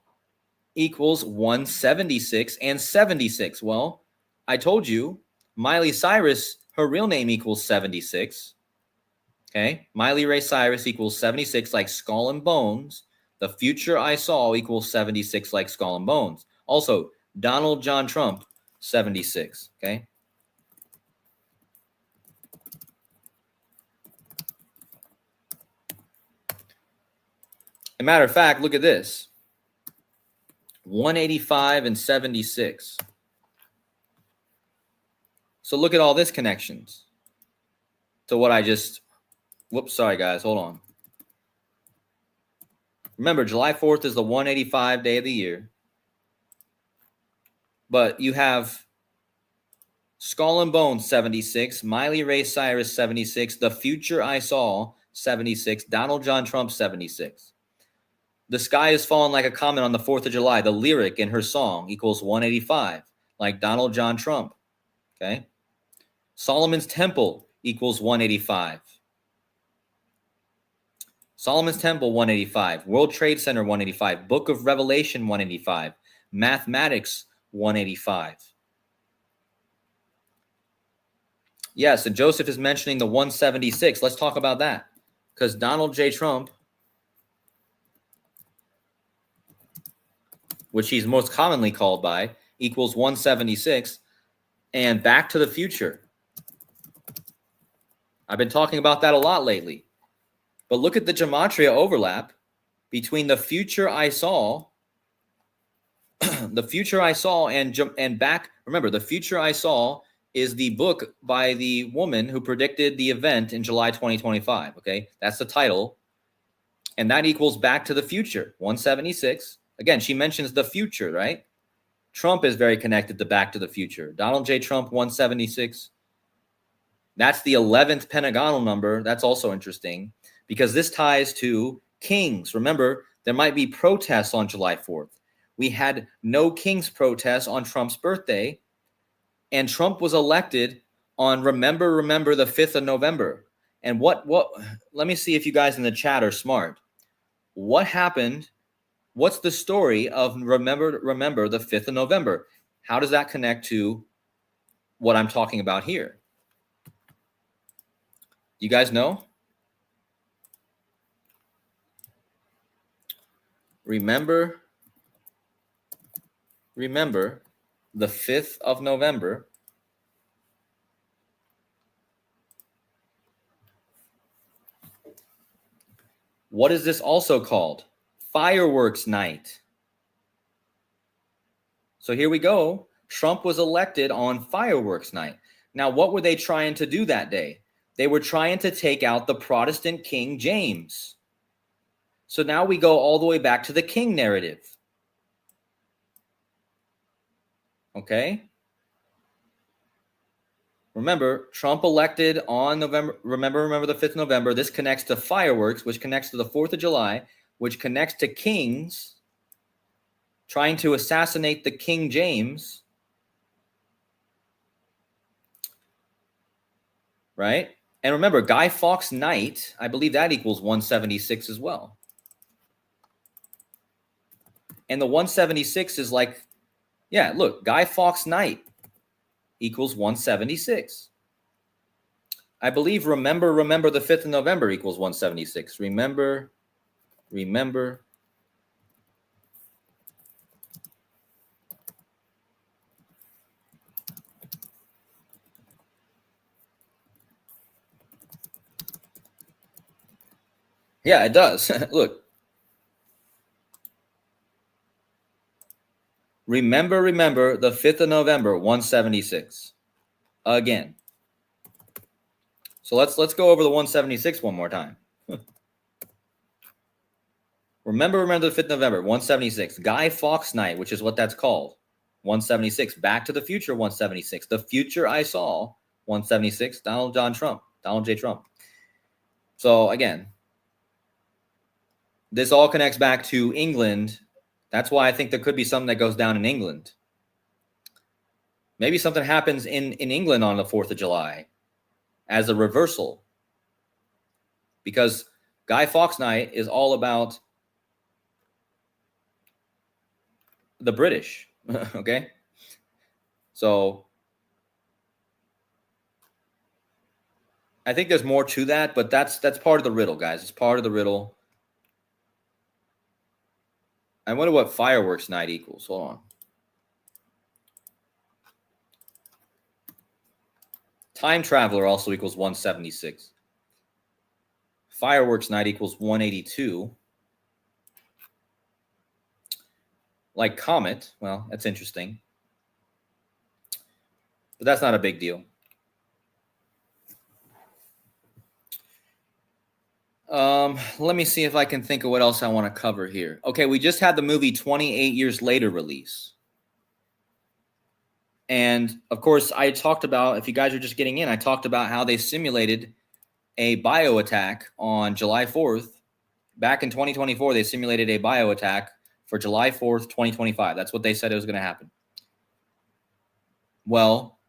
equals 176 and 76. Well, I told you, Miley Cyrus, her real name equals 76. Okay, Miley Ray Cyrus equals 76 like Skull and Bones. The future I saw equals 76 like Skull and Bones. Also, Donald John Trump, 76. Okay. As a matter of fact, look at this. 185 and 76. So look at all this connections to what I just, whoops, sorry guys, hold on. Remember, July 4th is the 185 day of the year. But you have Skull and Bones, 76, Miley Ray Cyrus, 76, The Future I Saw, 76, Donald John Trump, 76. The sky is falling like a comet on the 4th of July. The lyric in her song equals 185, like Donald John Trump. Okay. Solomon's Temple equals 185. Solomon's Temple, 185. World Trade Center, 185. Book of Revelation, 185. Mathematics, 185. Yes, and Joseph is mentioning the 176. Let's talk about that. Because Donald J. Trump, which he's most commonly called by, equals 176. And Back to the Future. I've been talking about that a lot lately. But look at the gematria overlap between the future I saw, the future I saw and back. Remember, the future I saw is the book by the woman who predicted the event in July 2025. Okay, that's the title. And that equals Back to the Future, 176. Again, she mentions the future, right? Trump is very connected to Back to the Future. Donald J. Trump, 176. That's the 11th pentagonal number. That's also interesting because this ties to kings. Remember, there might be protests on July 4th. We had no kings protests on Trump's birthday, and Trump was elected on remember the 5th of November. And what let me see if you guys in the chat are smart. What happened? What's the story of remember the 5th of November? How does that connect to what I'm talking about here? You guys know? Remember the 5th of November. What is this also called? Fireworks night. So here we go. Trump was elected on fireworks night. Now, what were they trying to do that day? They were trying to take out the Protestant King James. So now we go all the way back to the king narrative. Okay? Remember, Trump elected on remember the 5th of November. This connects to fireworks, which connects to the 4th of July, which connects to kings trying to assassinate the King James. Right? And remember, Guy Fawkes Night, I believe that equals 176 as well. And the 176 is like, yeah, look, Guy Fawkes Night equals 176. I believe remember the 5th of November equals 176. Remember. Yeah, it does. Look. Remember the 5th of November, 176. Again. So let's go over the 176 one more time. Remember the 5th of November, 176. Guy Fawkes Night, which is what that's called. 176. Back to the Future, 176. The Future I Saw, 176. Donald J. Trump. So again, this all connects back to England. That's why I think there could be something that goes down in England. Maybe something happens in England on the 4th of July as a reversal. Because Guy Fawkes Night is all about the British, okay? So I think there's more to that, but that's part of the riddle, guys. It's part of the riddle. I wonder what fireworks night equals. Hold on. Time traveler also equals 176. Fireworks night equals 182. Like comet, well, that's interesting. But that's not a big deal. Let me see if I can think of what else I want to cover here. Okay, we just had the movie 28 Years Later release. And of course, I talked about, if you guys are just getting in, I talked about how they simulated a bio attack on July 4th. Back in 2024, they simulated a bio attack for July 4th, 2025. That's what they said it was going to happen. Well,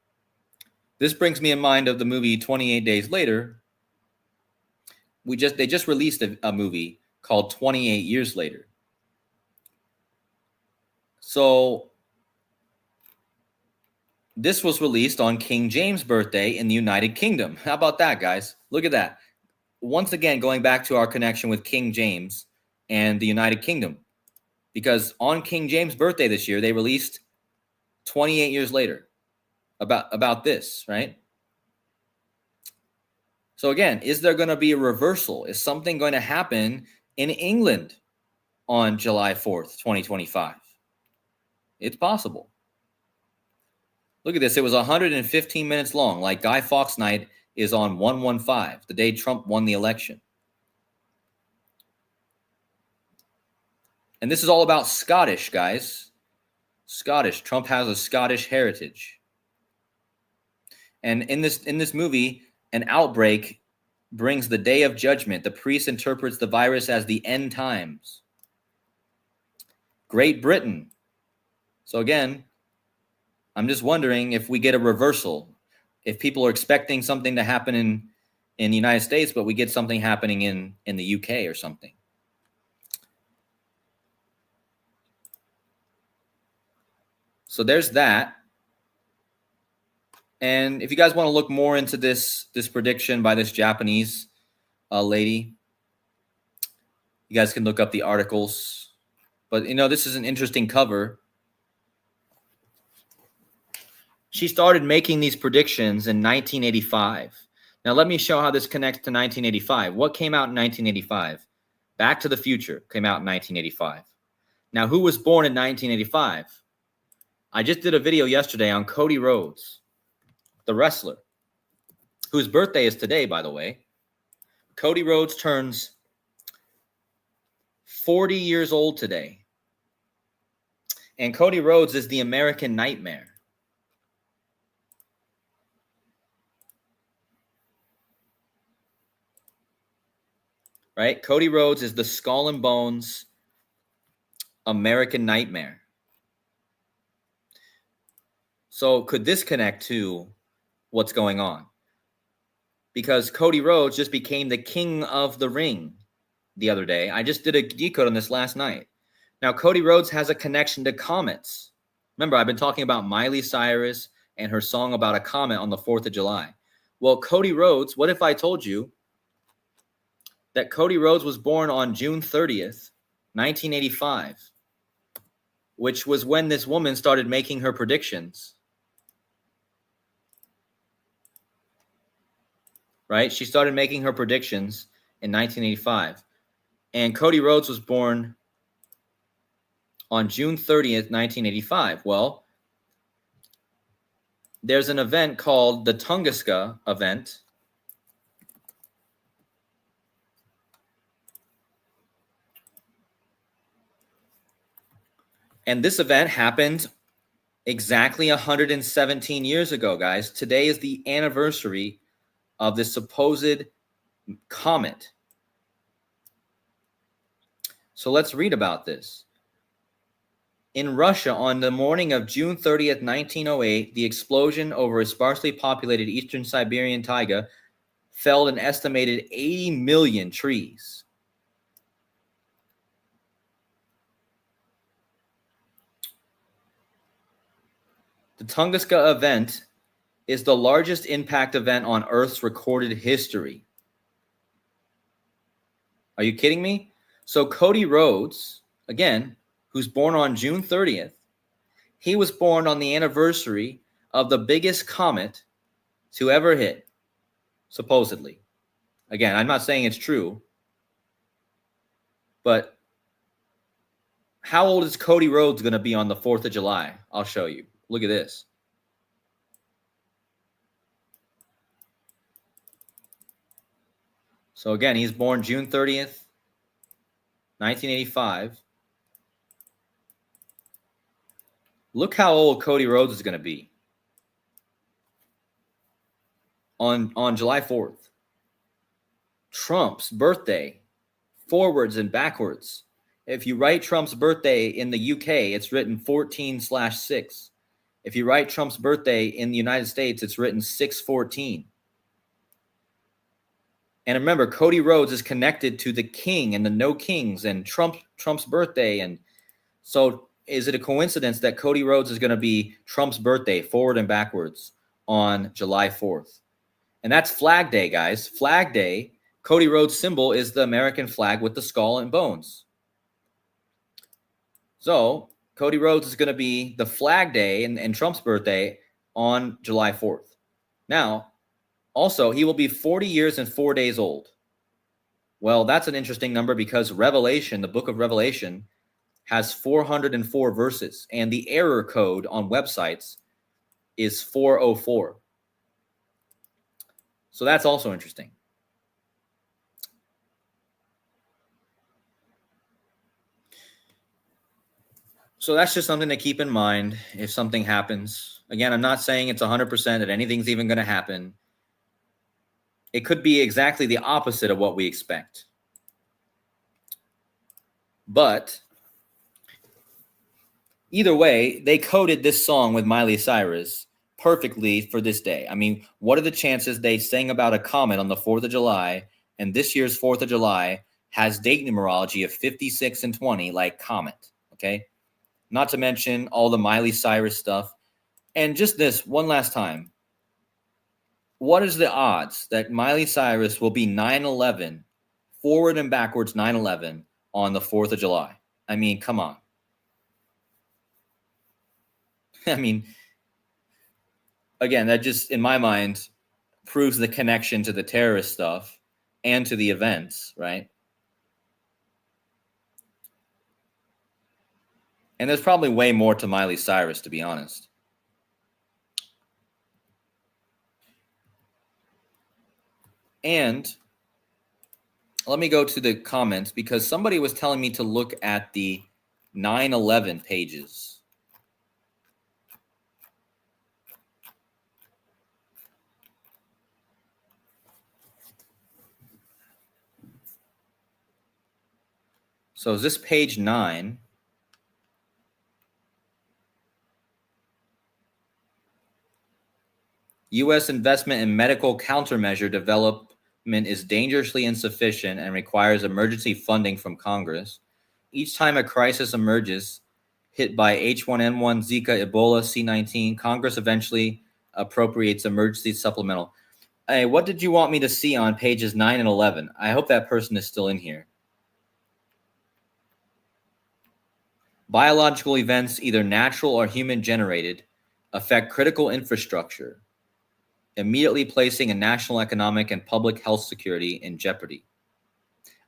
this brings me in mind of the movie 28 Days Later. They just released a movie called 28 Years Later. So this was released on King James' birthday in the United Kingdom. How about that, guys? Look at that. Once again, going back to our connection with King James and the United Kingdom. Because on King James' birthday this year, they released 28 Years Later about this, right? So again, is there going to be a reversal? Is something going to happen in England on July 4th, 2025? It's possible. Look at this. It was 115 minutes long, like Guy Fawkes Night is on 115, the day Trump won the election. And this is all about Scottish, guys. Scottish. Trump has a Scottish heritage. And in this movie, an outbreak brings the day of judgment. The priest interprets the virus as the end times. Great Britain. So again, I'm just wondering if we get a reversal. If people are expecting something to happen in the United States, but we get something happening in the UK or something. So there's that. And if you guys want to look more into this prediction by this Japanese lady, you guys can look up the articles. But, this is an interesting cover. She started making these predictions in 1985. Now, let me show how this connects to 1985. What came out in 1985? Back to the Future came out in 1985. Now, who was born in 1985? I just did a video yesterday on Cody Rhodes, the wrestler, whose birthday is today, by the way. Cody Rhodes turns 40 years old today. And Cody Rhodes is the American Nightmare. Right? Cody Rhodes is the Skull and Bones American Nightmare. So could this connect to what's going on? Because Cody Rhodes just became the king of the ring the other day. I just did a decode on this last night. Now, Cody Rhodes has a connection to comets. Remember, I've been talking about Miley Cyrus and her song about a comet on the 4th of July. Well, Cody Rhodes, what if I told you that Cody Rhodes was born on June 30th, 1985, which was when this woman started making her predictions. Right? She started making her predictions in 1985. And Cody Rhodes was born on June 30th, 1985. Well, there's an event called the Tunguska event. And this event happened exactly 117 years ago, guys. Today is the anniversary of this supposed comet. So let's read about this. In Russia, on the morning of June 30th, 1908, the explosion over a sparsely populated eastern Siberian taiga felled an estimated 80 million trees. The Tunguska event is the largest impact event on Earth's recorded history. Are you kidding me? So Cody Rhodes, again, who's born on June 30th, he was born on the anniversary of the biggest comet to ever hit, supposedly. Again, I'm not saying it's true, but how old is Cody Rhodes going to be on the 4th of July? I'll show you. Look at this. So again, he's born June 30th, 1985. Look how old Cody Rhodes is going to be on July 4th. Trump's birthday, forwards and backwards. If you write Trump's birthday in the UK, it's written 14/6. If you write Trump's birthday in the United States, it's written 6/14. And remember, Cody Rhodes is connected to the king and the no kings and Trump's birthday. And so is it a coincidence that Cody Rhodes is going to be Trump's birthday, forward and backwards, on July 4th? And that's Flag Day, guys. Flag Day, Cody Rhodes' symbol is the American flag with the skull and bones. So Cody Rhodes is going to be the Flag Day and Trump's birthday on July 4th. Now, also, he will be 40 years and 4 days old. Well, that's an interesting number because Revelation, the book of Revelation, has 404 verses, and the error code on websites is 404. So that's also interesting. So that's just something to keep in mind if something happens. Again, I'm not saying it's 100% that anything's even going to happen. It could be exactly the opposite of what we expect. But either way, they coded this song with Miley Cyrus perfectly for this day. I mean, what are the chances they sang about a comet on the 4th of July, and this year's 4th of July has date numerology of 56 and 20 like comet, okay? Not to mention all the Miley Cyrus stuff. And just this one last time. What is the odds that Miley Cyrus will be 9/11, forward and backwards 9/11 on the 4th of July? I mean, come on. I mean, again, that just, in my mind, proves the connection to the terrorist stuff and to the events, right? And there's probably way more to Miley Cyrus, to be honest. And let me go to the comments because somebody was telling me to look at the 9/11 pages. So is this page 9? U.S. investment in medical countermeasure development is dangerously insufficient and requires emergency funding from Congress. Each time a crisis emerges, hit by H1N1, Zika, Ebola, C19, Congress eventually appropriates emergency supplemental. Hey, what did you want me to see on pages 9 and 11? I hope that person is still in here. Biological events, either natural or human generated, affect critical infrastructure, immediately placing a national economic and public health security in jeopardy.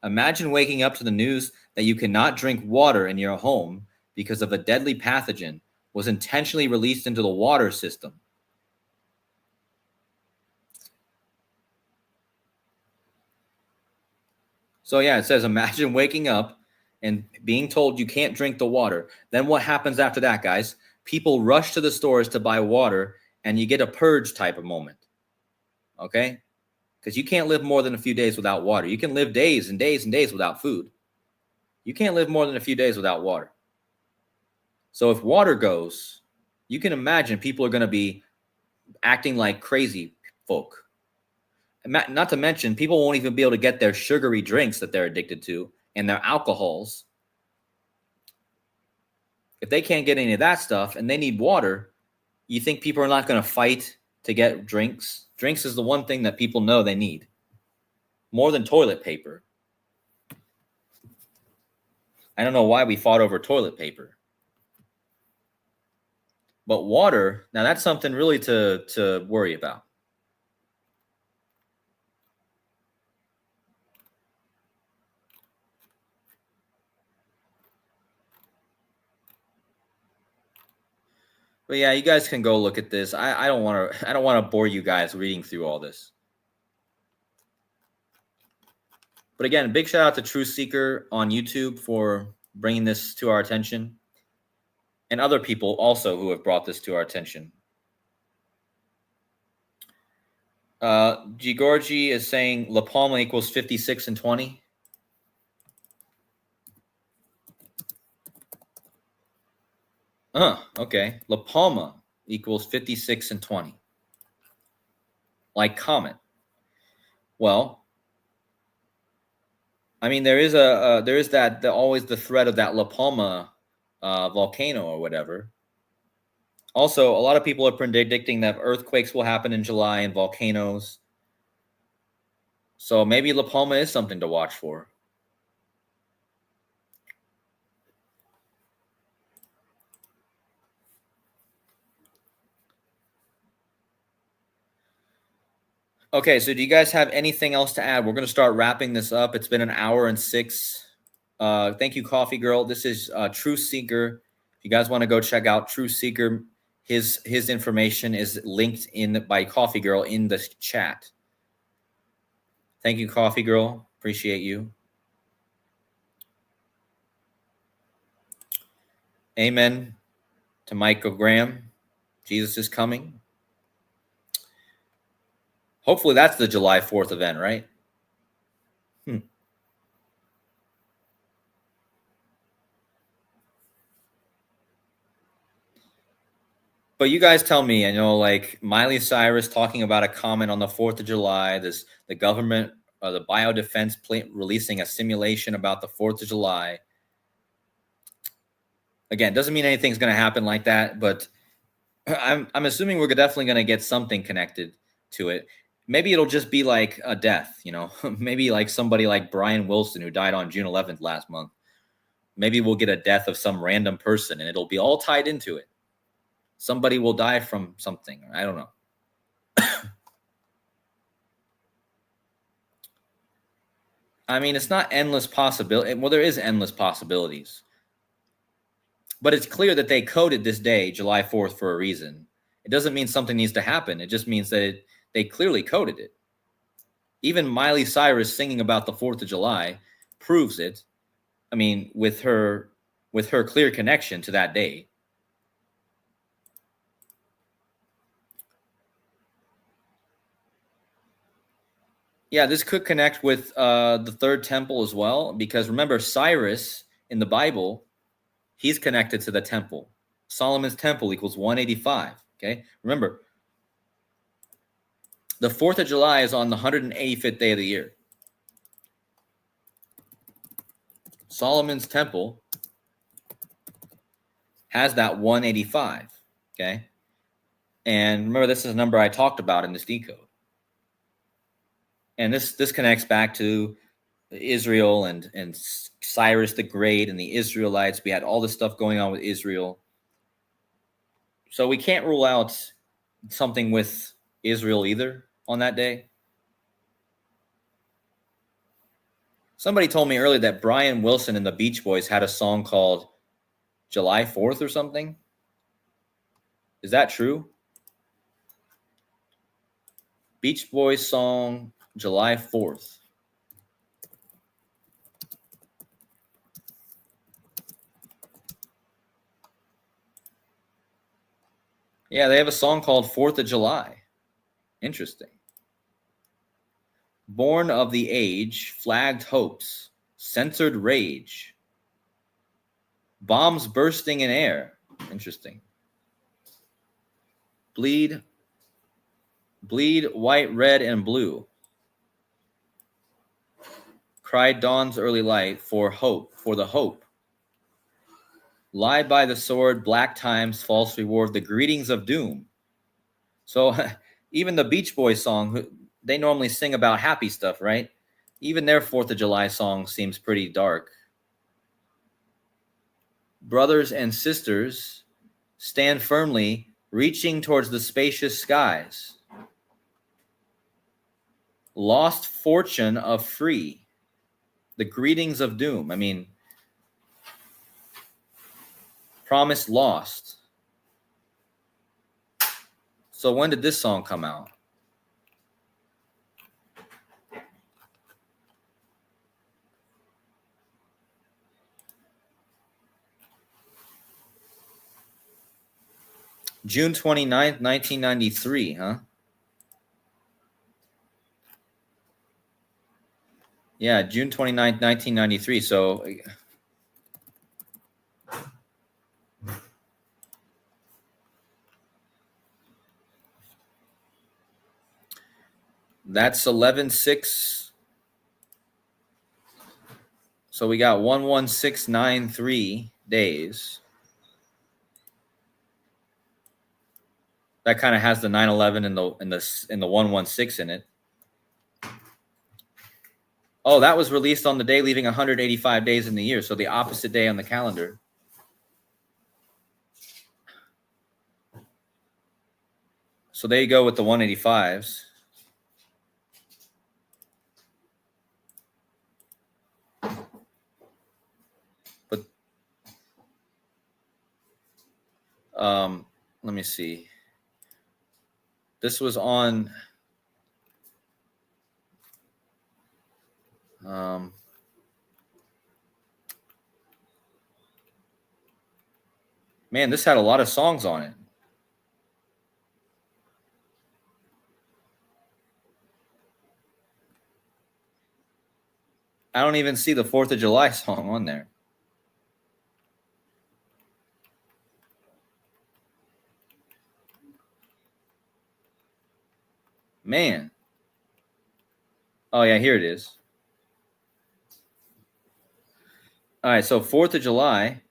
Imagine waking up to the news that you cannot drink water in your home because of a deadly pathogen was intentionally released into the water system. So yeah, it says, imagine waking up and being told you can't drink the water. Then what happens after that, guys? People rush to the stores to buy water, and you get a purge type of moment. Okay? Because you can't live more than a few days without water. You can live days and days and days without food. You can't live more than a few days without water. So if water goes, you can imagine people are going to be acting like crazy folk. Not to mention, people won't even be able to get their sugary drinks that they're addicted to and their alcohols. If they can't get any of that stuff and they need water, you think people are not going to fight to get drinks? Drinks is the one thing that people know they need. More than toilet paper. I don't know why we fought over toilet paper. But water, now that's something really to worry about. But yeah, you guys can go look at this. I don't want to bore you guys reading through all this. But again, big shout out to Truth Seeker on YouTube for bringing this to our attention, and other people also who have brought this to our attention. G. Gorgie is saying La Palma equals 56 and 20. Okay. La Palma equals 56 and 20. Like Comet. Well, I mean, there is always the threat of that La Palma volcano or whatever. Also, a lot of people are predicting that earthquakes will happen in July and volcanoes. So maybe La Palma is something to watch for. Okay, so do you guys have anything else to add? We're going to start wrapping this up. It's been an hour and 6. Thank you, Coffee Girl. This is Truth Seeker. If you guys want to go check out Truth Seeker, his information is linked in by Coffee Girl in the chat. Thank you, Coffee Girl. Appreciate you. Amen to Michael Graham. Jesus is coming. Hopefully that's the July 4th event, right? But you guys tell me, like Miley Cyrus talking about a comment on the 4th of July, the government, the biodefense plant releasing a simulation about the 4th of July. Again, doesn't mean anything's going to happen like that, but I'm assuming we're definitely going to get something connected to it. Maybe it'll just be like a death, maybe like somebody like Brian Wilson who died on June 11th last month. Maybe we'll get a death of some random person and it'll be all tied into it. Somebody will die from something. I don't know. I mean, it's not endless possibility. Well, there is endless possibilities. But it's clear that they coded this day, July 4th, for a reason. It doesn't mean something needs to happen. It just means that they clearly coded it. Even Miley Cyrus singing about the 4th of July proves it. I mean, with her clear connection to that day. Yeah, this could connect with the third temple as well, because remember, Cyrus in the Bible, he's connected to the temple. Solomon's temple equals 185. Okay, remember, the 4th of July is on the 185th day of the year. Solomon's temple has that 185. Okay, and remember, this is a number I talked about in this decode. And this connects back to Israel and Cyrus the Great and the Israelites. We had all this stuff going on with Israel. So we can't rule out something with Israel either on that day. Somebody told me earlier that Brian Wilson and the Beach Boys had a song called July 4th or something. Is that true? Beach Boys song July 4th. Yeah, they have a song called 4th of July. Interesting. Born of the age, flagged hopes, censored rage. Bombs bursting in air. Interesting. Bleed, white, red, and blue. Cried dawn's early light for hope, for the hope. Lie by the sword, black times, false reward, the greetings of doom. So even the Beach Boys song, they normally sing about happy stuff, right? Even their 4th of July song seems pretty dark. Brothers and sisters, stand firmly, reaching towards the spacious skies. Lost fortune of free, the greetings of doom. I mean, promise lost. So when did this song come out? June 29th, 1993, huh? Yeah, June 29th, 1993. So that's 11/6. So we got 11693 days. That kind of has the 9/11 and the 116 in it. Oh, that was released on the day leaving 185 days in the year, so the opposite day on the calendar. So there you go with the 185s. But let me see. This was on man, this had a lot of songs on it. I don't even see the 4th of July song on there. Man. Oh, yeah, here it is. All right, so 4th of July.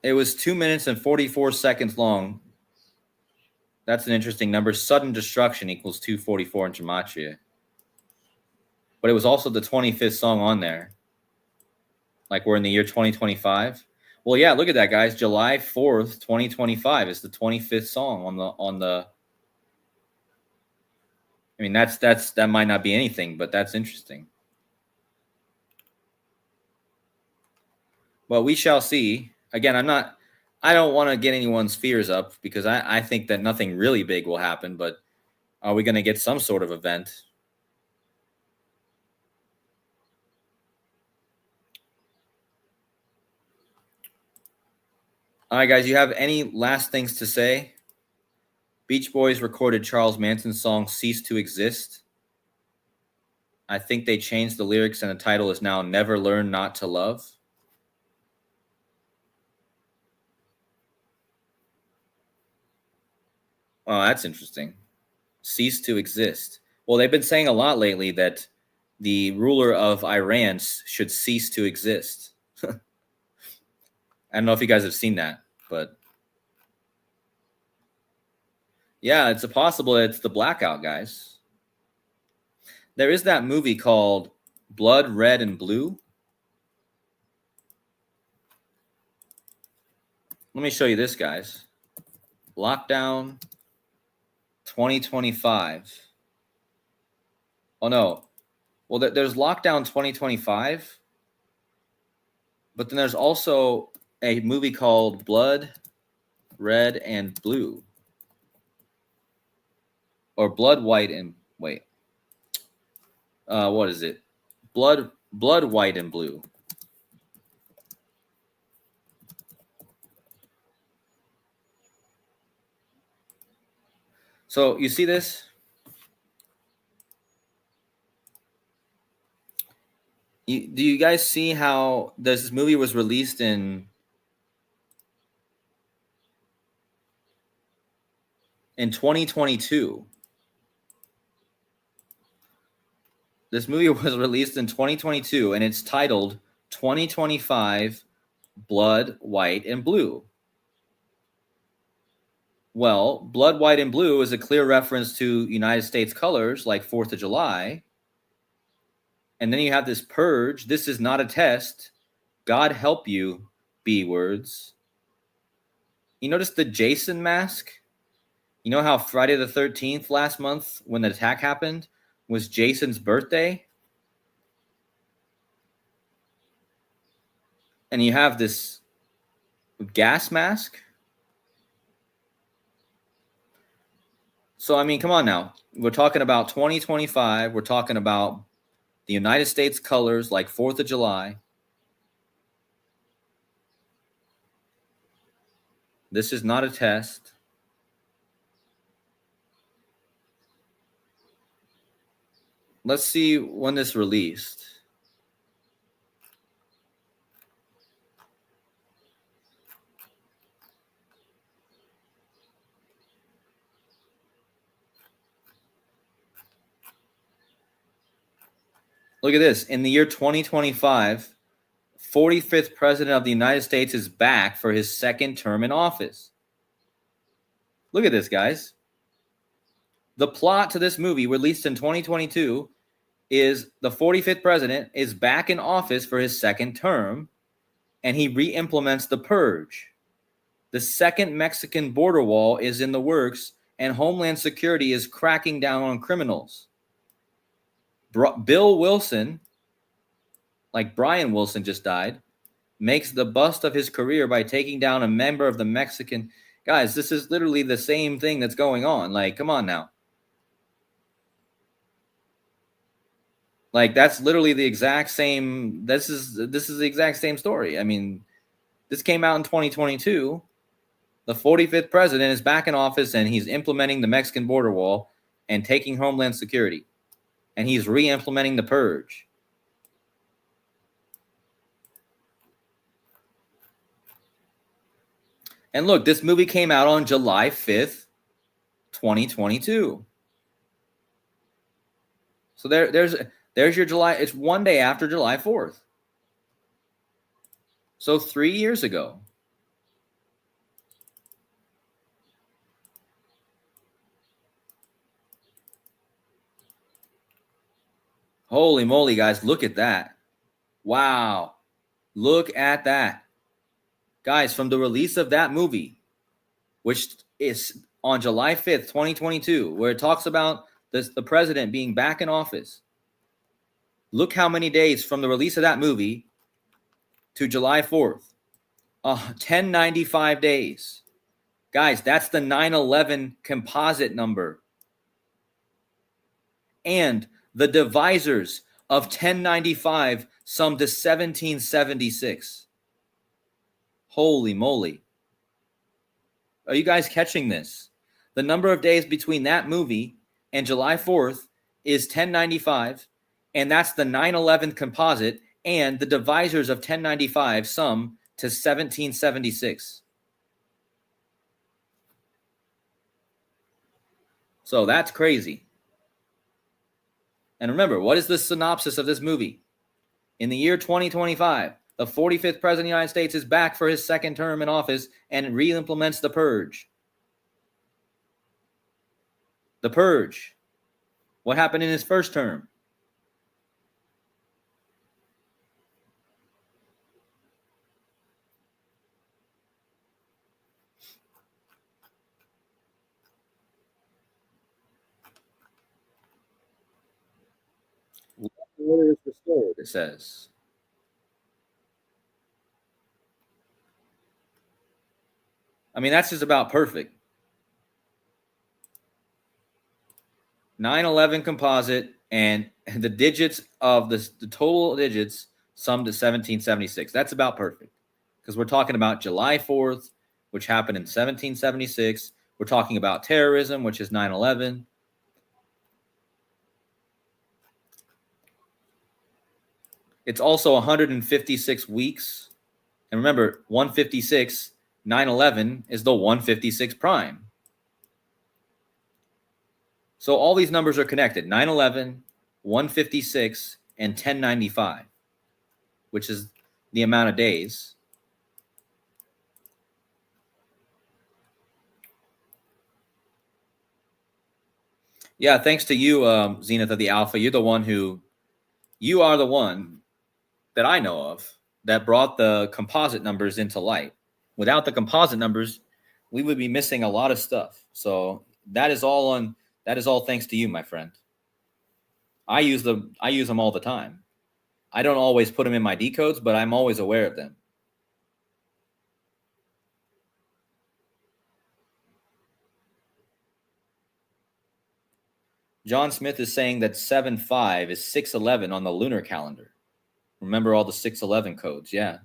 It was 2 minutes and 44 seconds long. That's an interesting number. Sudden destruction equals 244 in Gematria. But it was also the 25th song on there. Like we're in the year 2025. Well, yeah, look at that, guys. July 4th, 2025 is the 25th song on the I mean, that might not be anything, but that's interesting. Well, we shall see. Again, I don't want to get anyone's fears up because I think that nothing really big will happen, but are we going to get some sort of event? All right, guys, you have any last things to say? Beach Boys recorded Charles Manson's song Cease to Exist. I think they changed the lyrics and the title is now Never Learn Not to Love. Oh, that's interesting. Cease to exist. Well, they've been saying a lot lately that the ruler of Iran should cease to exist. I don't know if you guys have seen that, but yeah, it's possible that it's the blackout, guys. There is that movie called Blood, Red, and Blue. Let me show you this, guys. Lockdown 2025. Oh, no. Well, there's Lockdown 2025, but then there's also a movie called Blood, Red, and Blue. Or Blood, White, and... Wait. What is it? Blood, White, and Blue. So you see this? Do you guys see how this movie was released in 2022? This movie was released in 2022, and it's titled 2025 Blood, White, and Blue. Well, blood, white, and blue is a clear reference to United States colors like 4th of July. And then you have this purge. This is not a test. God help you, B words. You notice the Jason mask? You know how Friday the 13th last month, when the attack happened, was Jason's birthday? And you have this gas mask. So, I mean, come on now. We're talking about 2025. We're talking about the United States colors like 4th of July. This is not a test. Let's see when this released. Look at this. In the year 2025, 45th president of the United States is back for his second term in office. Look at this, guys. The plot to this movie, released in 2022, is the 45th president is back in office for his second term, and he re-implements the purge. The second Mexican border wall is in the works, and Homeland Security is cracking down on criminals. Bill Wilson, like Brian Wilson just died, makes the bust of his career by taking down a member of the Mexican. Guys, this is literally the same thing that's going on. Like, come on now. Like, that's literally the exact same. This is the exact same story. I mean, this came out in 2022. The 45th president is back in office, and he's implementing the Mexican border wall and taking Homeland Security. And he's re-implementing the purge. And look, this movie came out on July 5th, 2022. So there's your July. It's one day after July 4th. So 3 years ago. Holy moly, guys, look at that. Wow. Look at that. Guys, from the release of that movie, which is on July 5th, 2022, where it talks about the president being back in office. Look how many days from the release of that movie to July 4th. 1095 days. Guys, that's the 9/11 composite number. And the divisors of 1095 sum to 1776. Holy moly. Are you guys catching this? The number of days between that movie and July 4th is 1095, and that's the 9/11 composite, and the divisors of 1095 sum to 1776. So that's crazy. And remember, what is the synopsis of this movie? In the year 2025, the 45th president of the United States is back for his second term in office and re-implements the purge. The purge. What happened in his first term? Order is restored, it says. I mean, that's just about perfect. 9/11 composite, and the digits of the total digits sum to 1776. That's about perfect, because we're talking about July 4th, which happened in 1776. We're talking about terrorism, which is 9/11. It's also 156 weeks. And remember, 156, 9/11 is the 156 prime. So all these numbers are connected. 9/11, 156, and 1095, which is the amount of days. Yeah, thanks to you, Zenith of the Alpha. You are the one that I know of that brought the composite numbers into light. Without the composite numbers, we would be missing a lot of stuff. So that is all thanks to you, my friend. I use them all the time. I don't always put them in my decodes, but I'm always aware of them. John Smith is saying that 7/5 is 6/11 on the lunar calendar. Remember all the 6/11 codes? Yeah.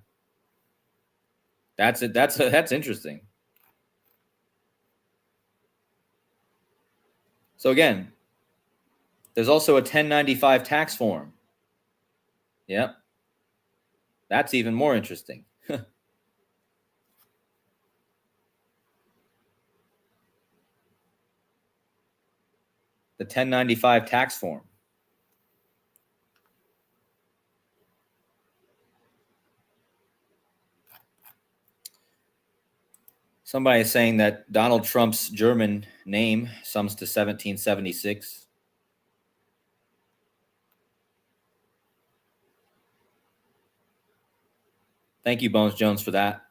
That's it. That's interesting. So again, there's also a 1095 tax form. Yep. That's even more interesting. The 1095 tax form. Somebody is saying that Donald Trump's German name sums to 1776. Thank you, Bones Jones, for that.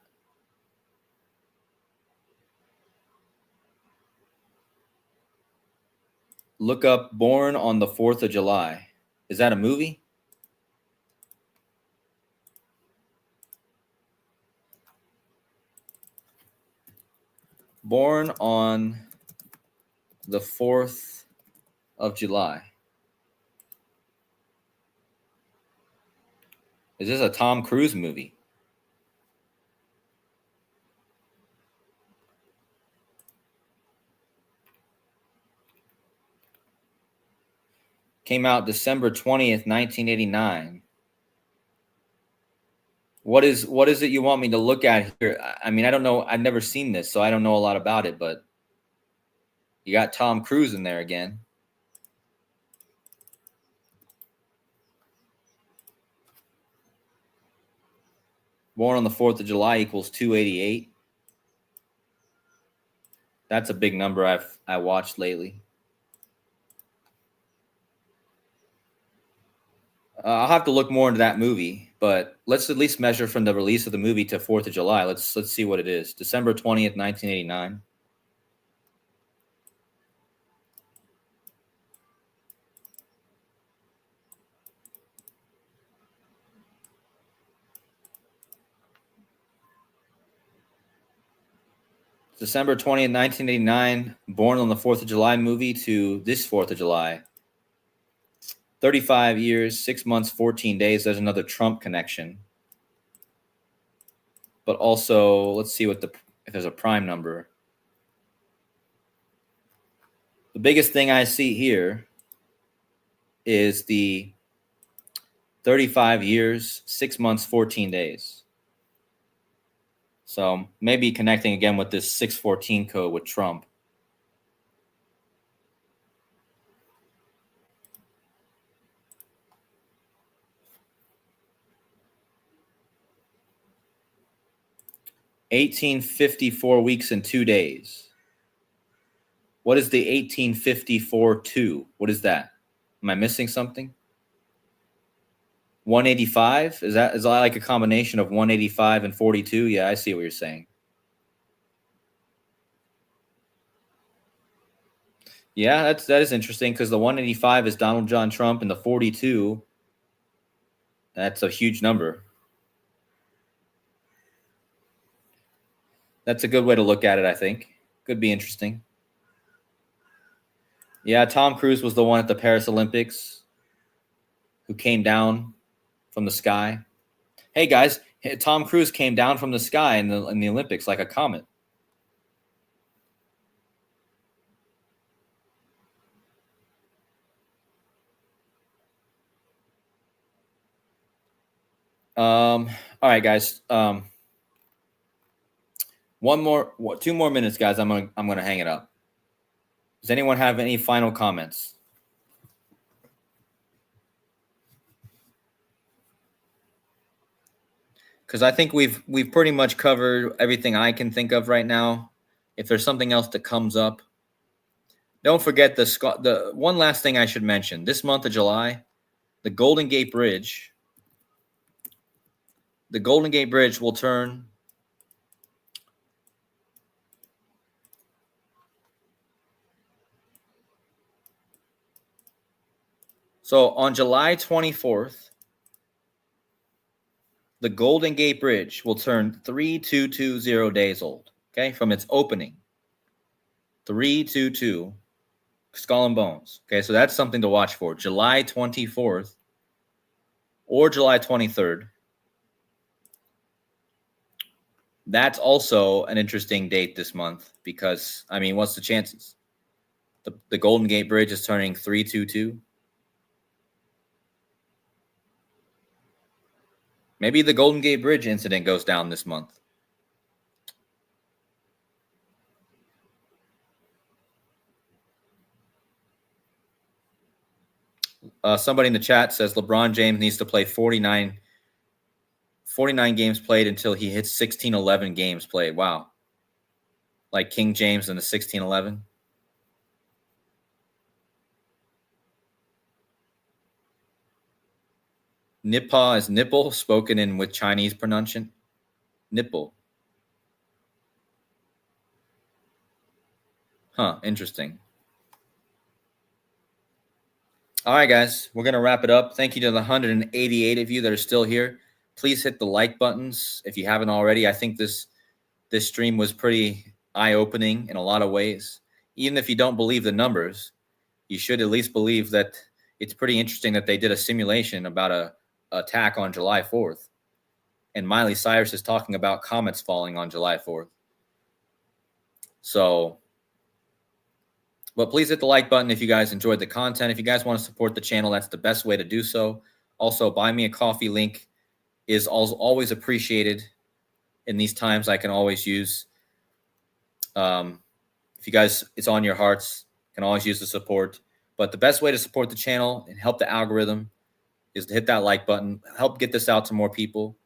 Look up Born on the 4th of July. Is that a movie? Born on the 4th of July. Is this a Tom Cruise movie? Came out December 20th, 1989. What is it you want me to look at here? I mean, I don't know. I've never seen this, so I don't know a lot about it, but you got Tom Cruise in there again. Born on the 4th of July equals 288. That's a big number I watched lately. I'll have to look more into that movie, but let's at least measure from the release of the movie to 4th of July. Let's see what it is. December 20th, 1989. December 20th, 1989, Born on the 4th of July movie to this 4th of July. 35 years, 6 months, 14 days. There's another Trump connection. But also, let's see if there's a prime number. The biggest thing I see here is the 35 years, 6 months, 14 days. So maybe connecting again with this 614 code with Trump. $18.54 weeks and 2 days. What is the 1854-2? What is that? Am I missing something? 185? Is that like a combination of 185 and 42? Yeah, I see what you're saying. Yeah, that is interesting because the 185 is Donald John Trump and the 42, that's a huge number. That's a good way to look at it, I think. Could be interesting. Yeah, Tom Cruise was the one at the Paris Olympics who came down from the sky. Hey guys, Tom Cruise came down from the sky in the Olympics like a comet. All right, guys. 2 more minutes, guys. I'm gonna hang it up. Does anyone have any final comments? Because I think we've pretty much covered everything I can think of right now. If there's something else that comes up, don't forget the one last thing I should mention. This month of July, the Golden Gate Bridge will turn 3220 days old. Okay, from its opening. 322 Skull and Bones. Okay, so that's something to watch for. July 24th or July 23rd. That's also an interesting date this month because, I mean, what's the chances? The Golden Gate Bridge is turning 322. Maybe the Golden Gate Bridge incident goes down this month. Somebody in the chat says LeBron James needs to play 49 games played until he hits 1611 games played. Wow. Like King James in the 1611. Nipah is nipple, spoken in with Chinese pronunciation. Nipple. Huh, interesting. All right, guys, we're going to wrap it up. Thank you to the 188 of you that are still here. Please hit the like buttons if you haven't already. I think this stream was pretty eye-opening in a lot of ways. Even if you don't believe the numbers, you should at least believe that it's pretty interesting that they did a simulation about a attack on July 4th. And Miley Cyrus is talking about comets falling on July 4th. So, but please hit the like button if you guys enjoyed the content. If you guys want to support the channel, that's the best way to do so. Also, buy me a coffee link is always appreciated in these times. I can always use. If you guys, it's on your hearts, can always use the support. But the best way to support the channel and help the algorithm is to hit that like button, help get this out to more people.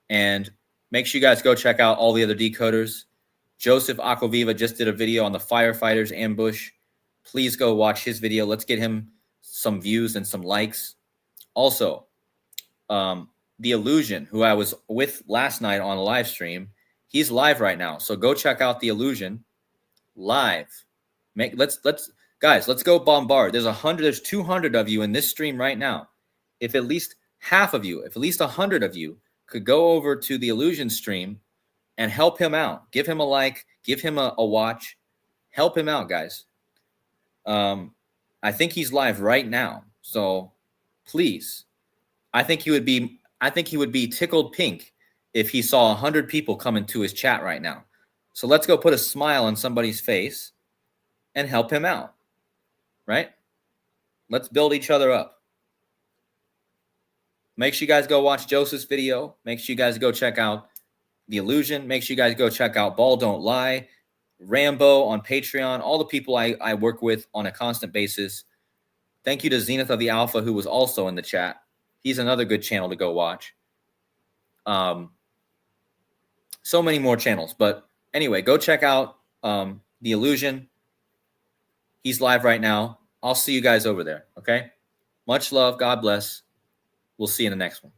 And make sure you guys go check out all the other decoders. Joseph Aquaviva just did a video on the firefighters ambush. Please go watch his video. Let's get him some views and some likes. Also, The Illusion, who I was with last night on a live stream, he's live right now. So go check out The Illusion live. Let's go bombard. There's 200 of you in this stream right now. If at least half of you, if at least 100 of you could go over to The Illusion stream and help him out, give him a like, give him a watch, help him out, guys. I think he's live right now. So please, I think he would be tickled pink if he saw 100 people come into his chat right now. So let's go put a smile on somebody's face and help him out, right? Let's build each other up. Make sure you guys go watch Joseph's video. Make sure you guys go check out The Illusion. Make sure you guys go check out Ball Don't Lie, Rambo on Patreon, all the people I work with on a constant basis. Thank you to Zenith of the Alpha, who was also in the chat. He's another good channel to go watch. So many more channels. But anyway, go check out The Illusion. He's live right now. I'll see you guys over there, okay? Much love. God bless. We'll see you in the next one.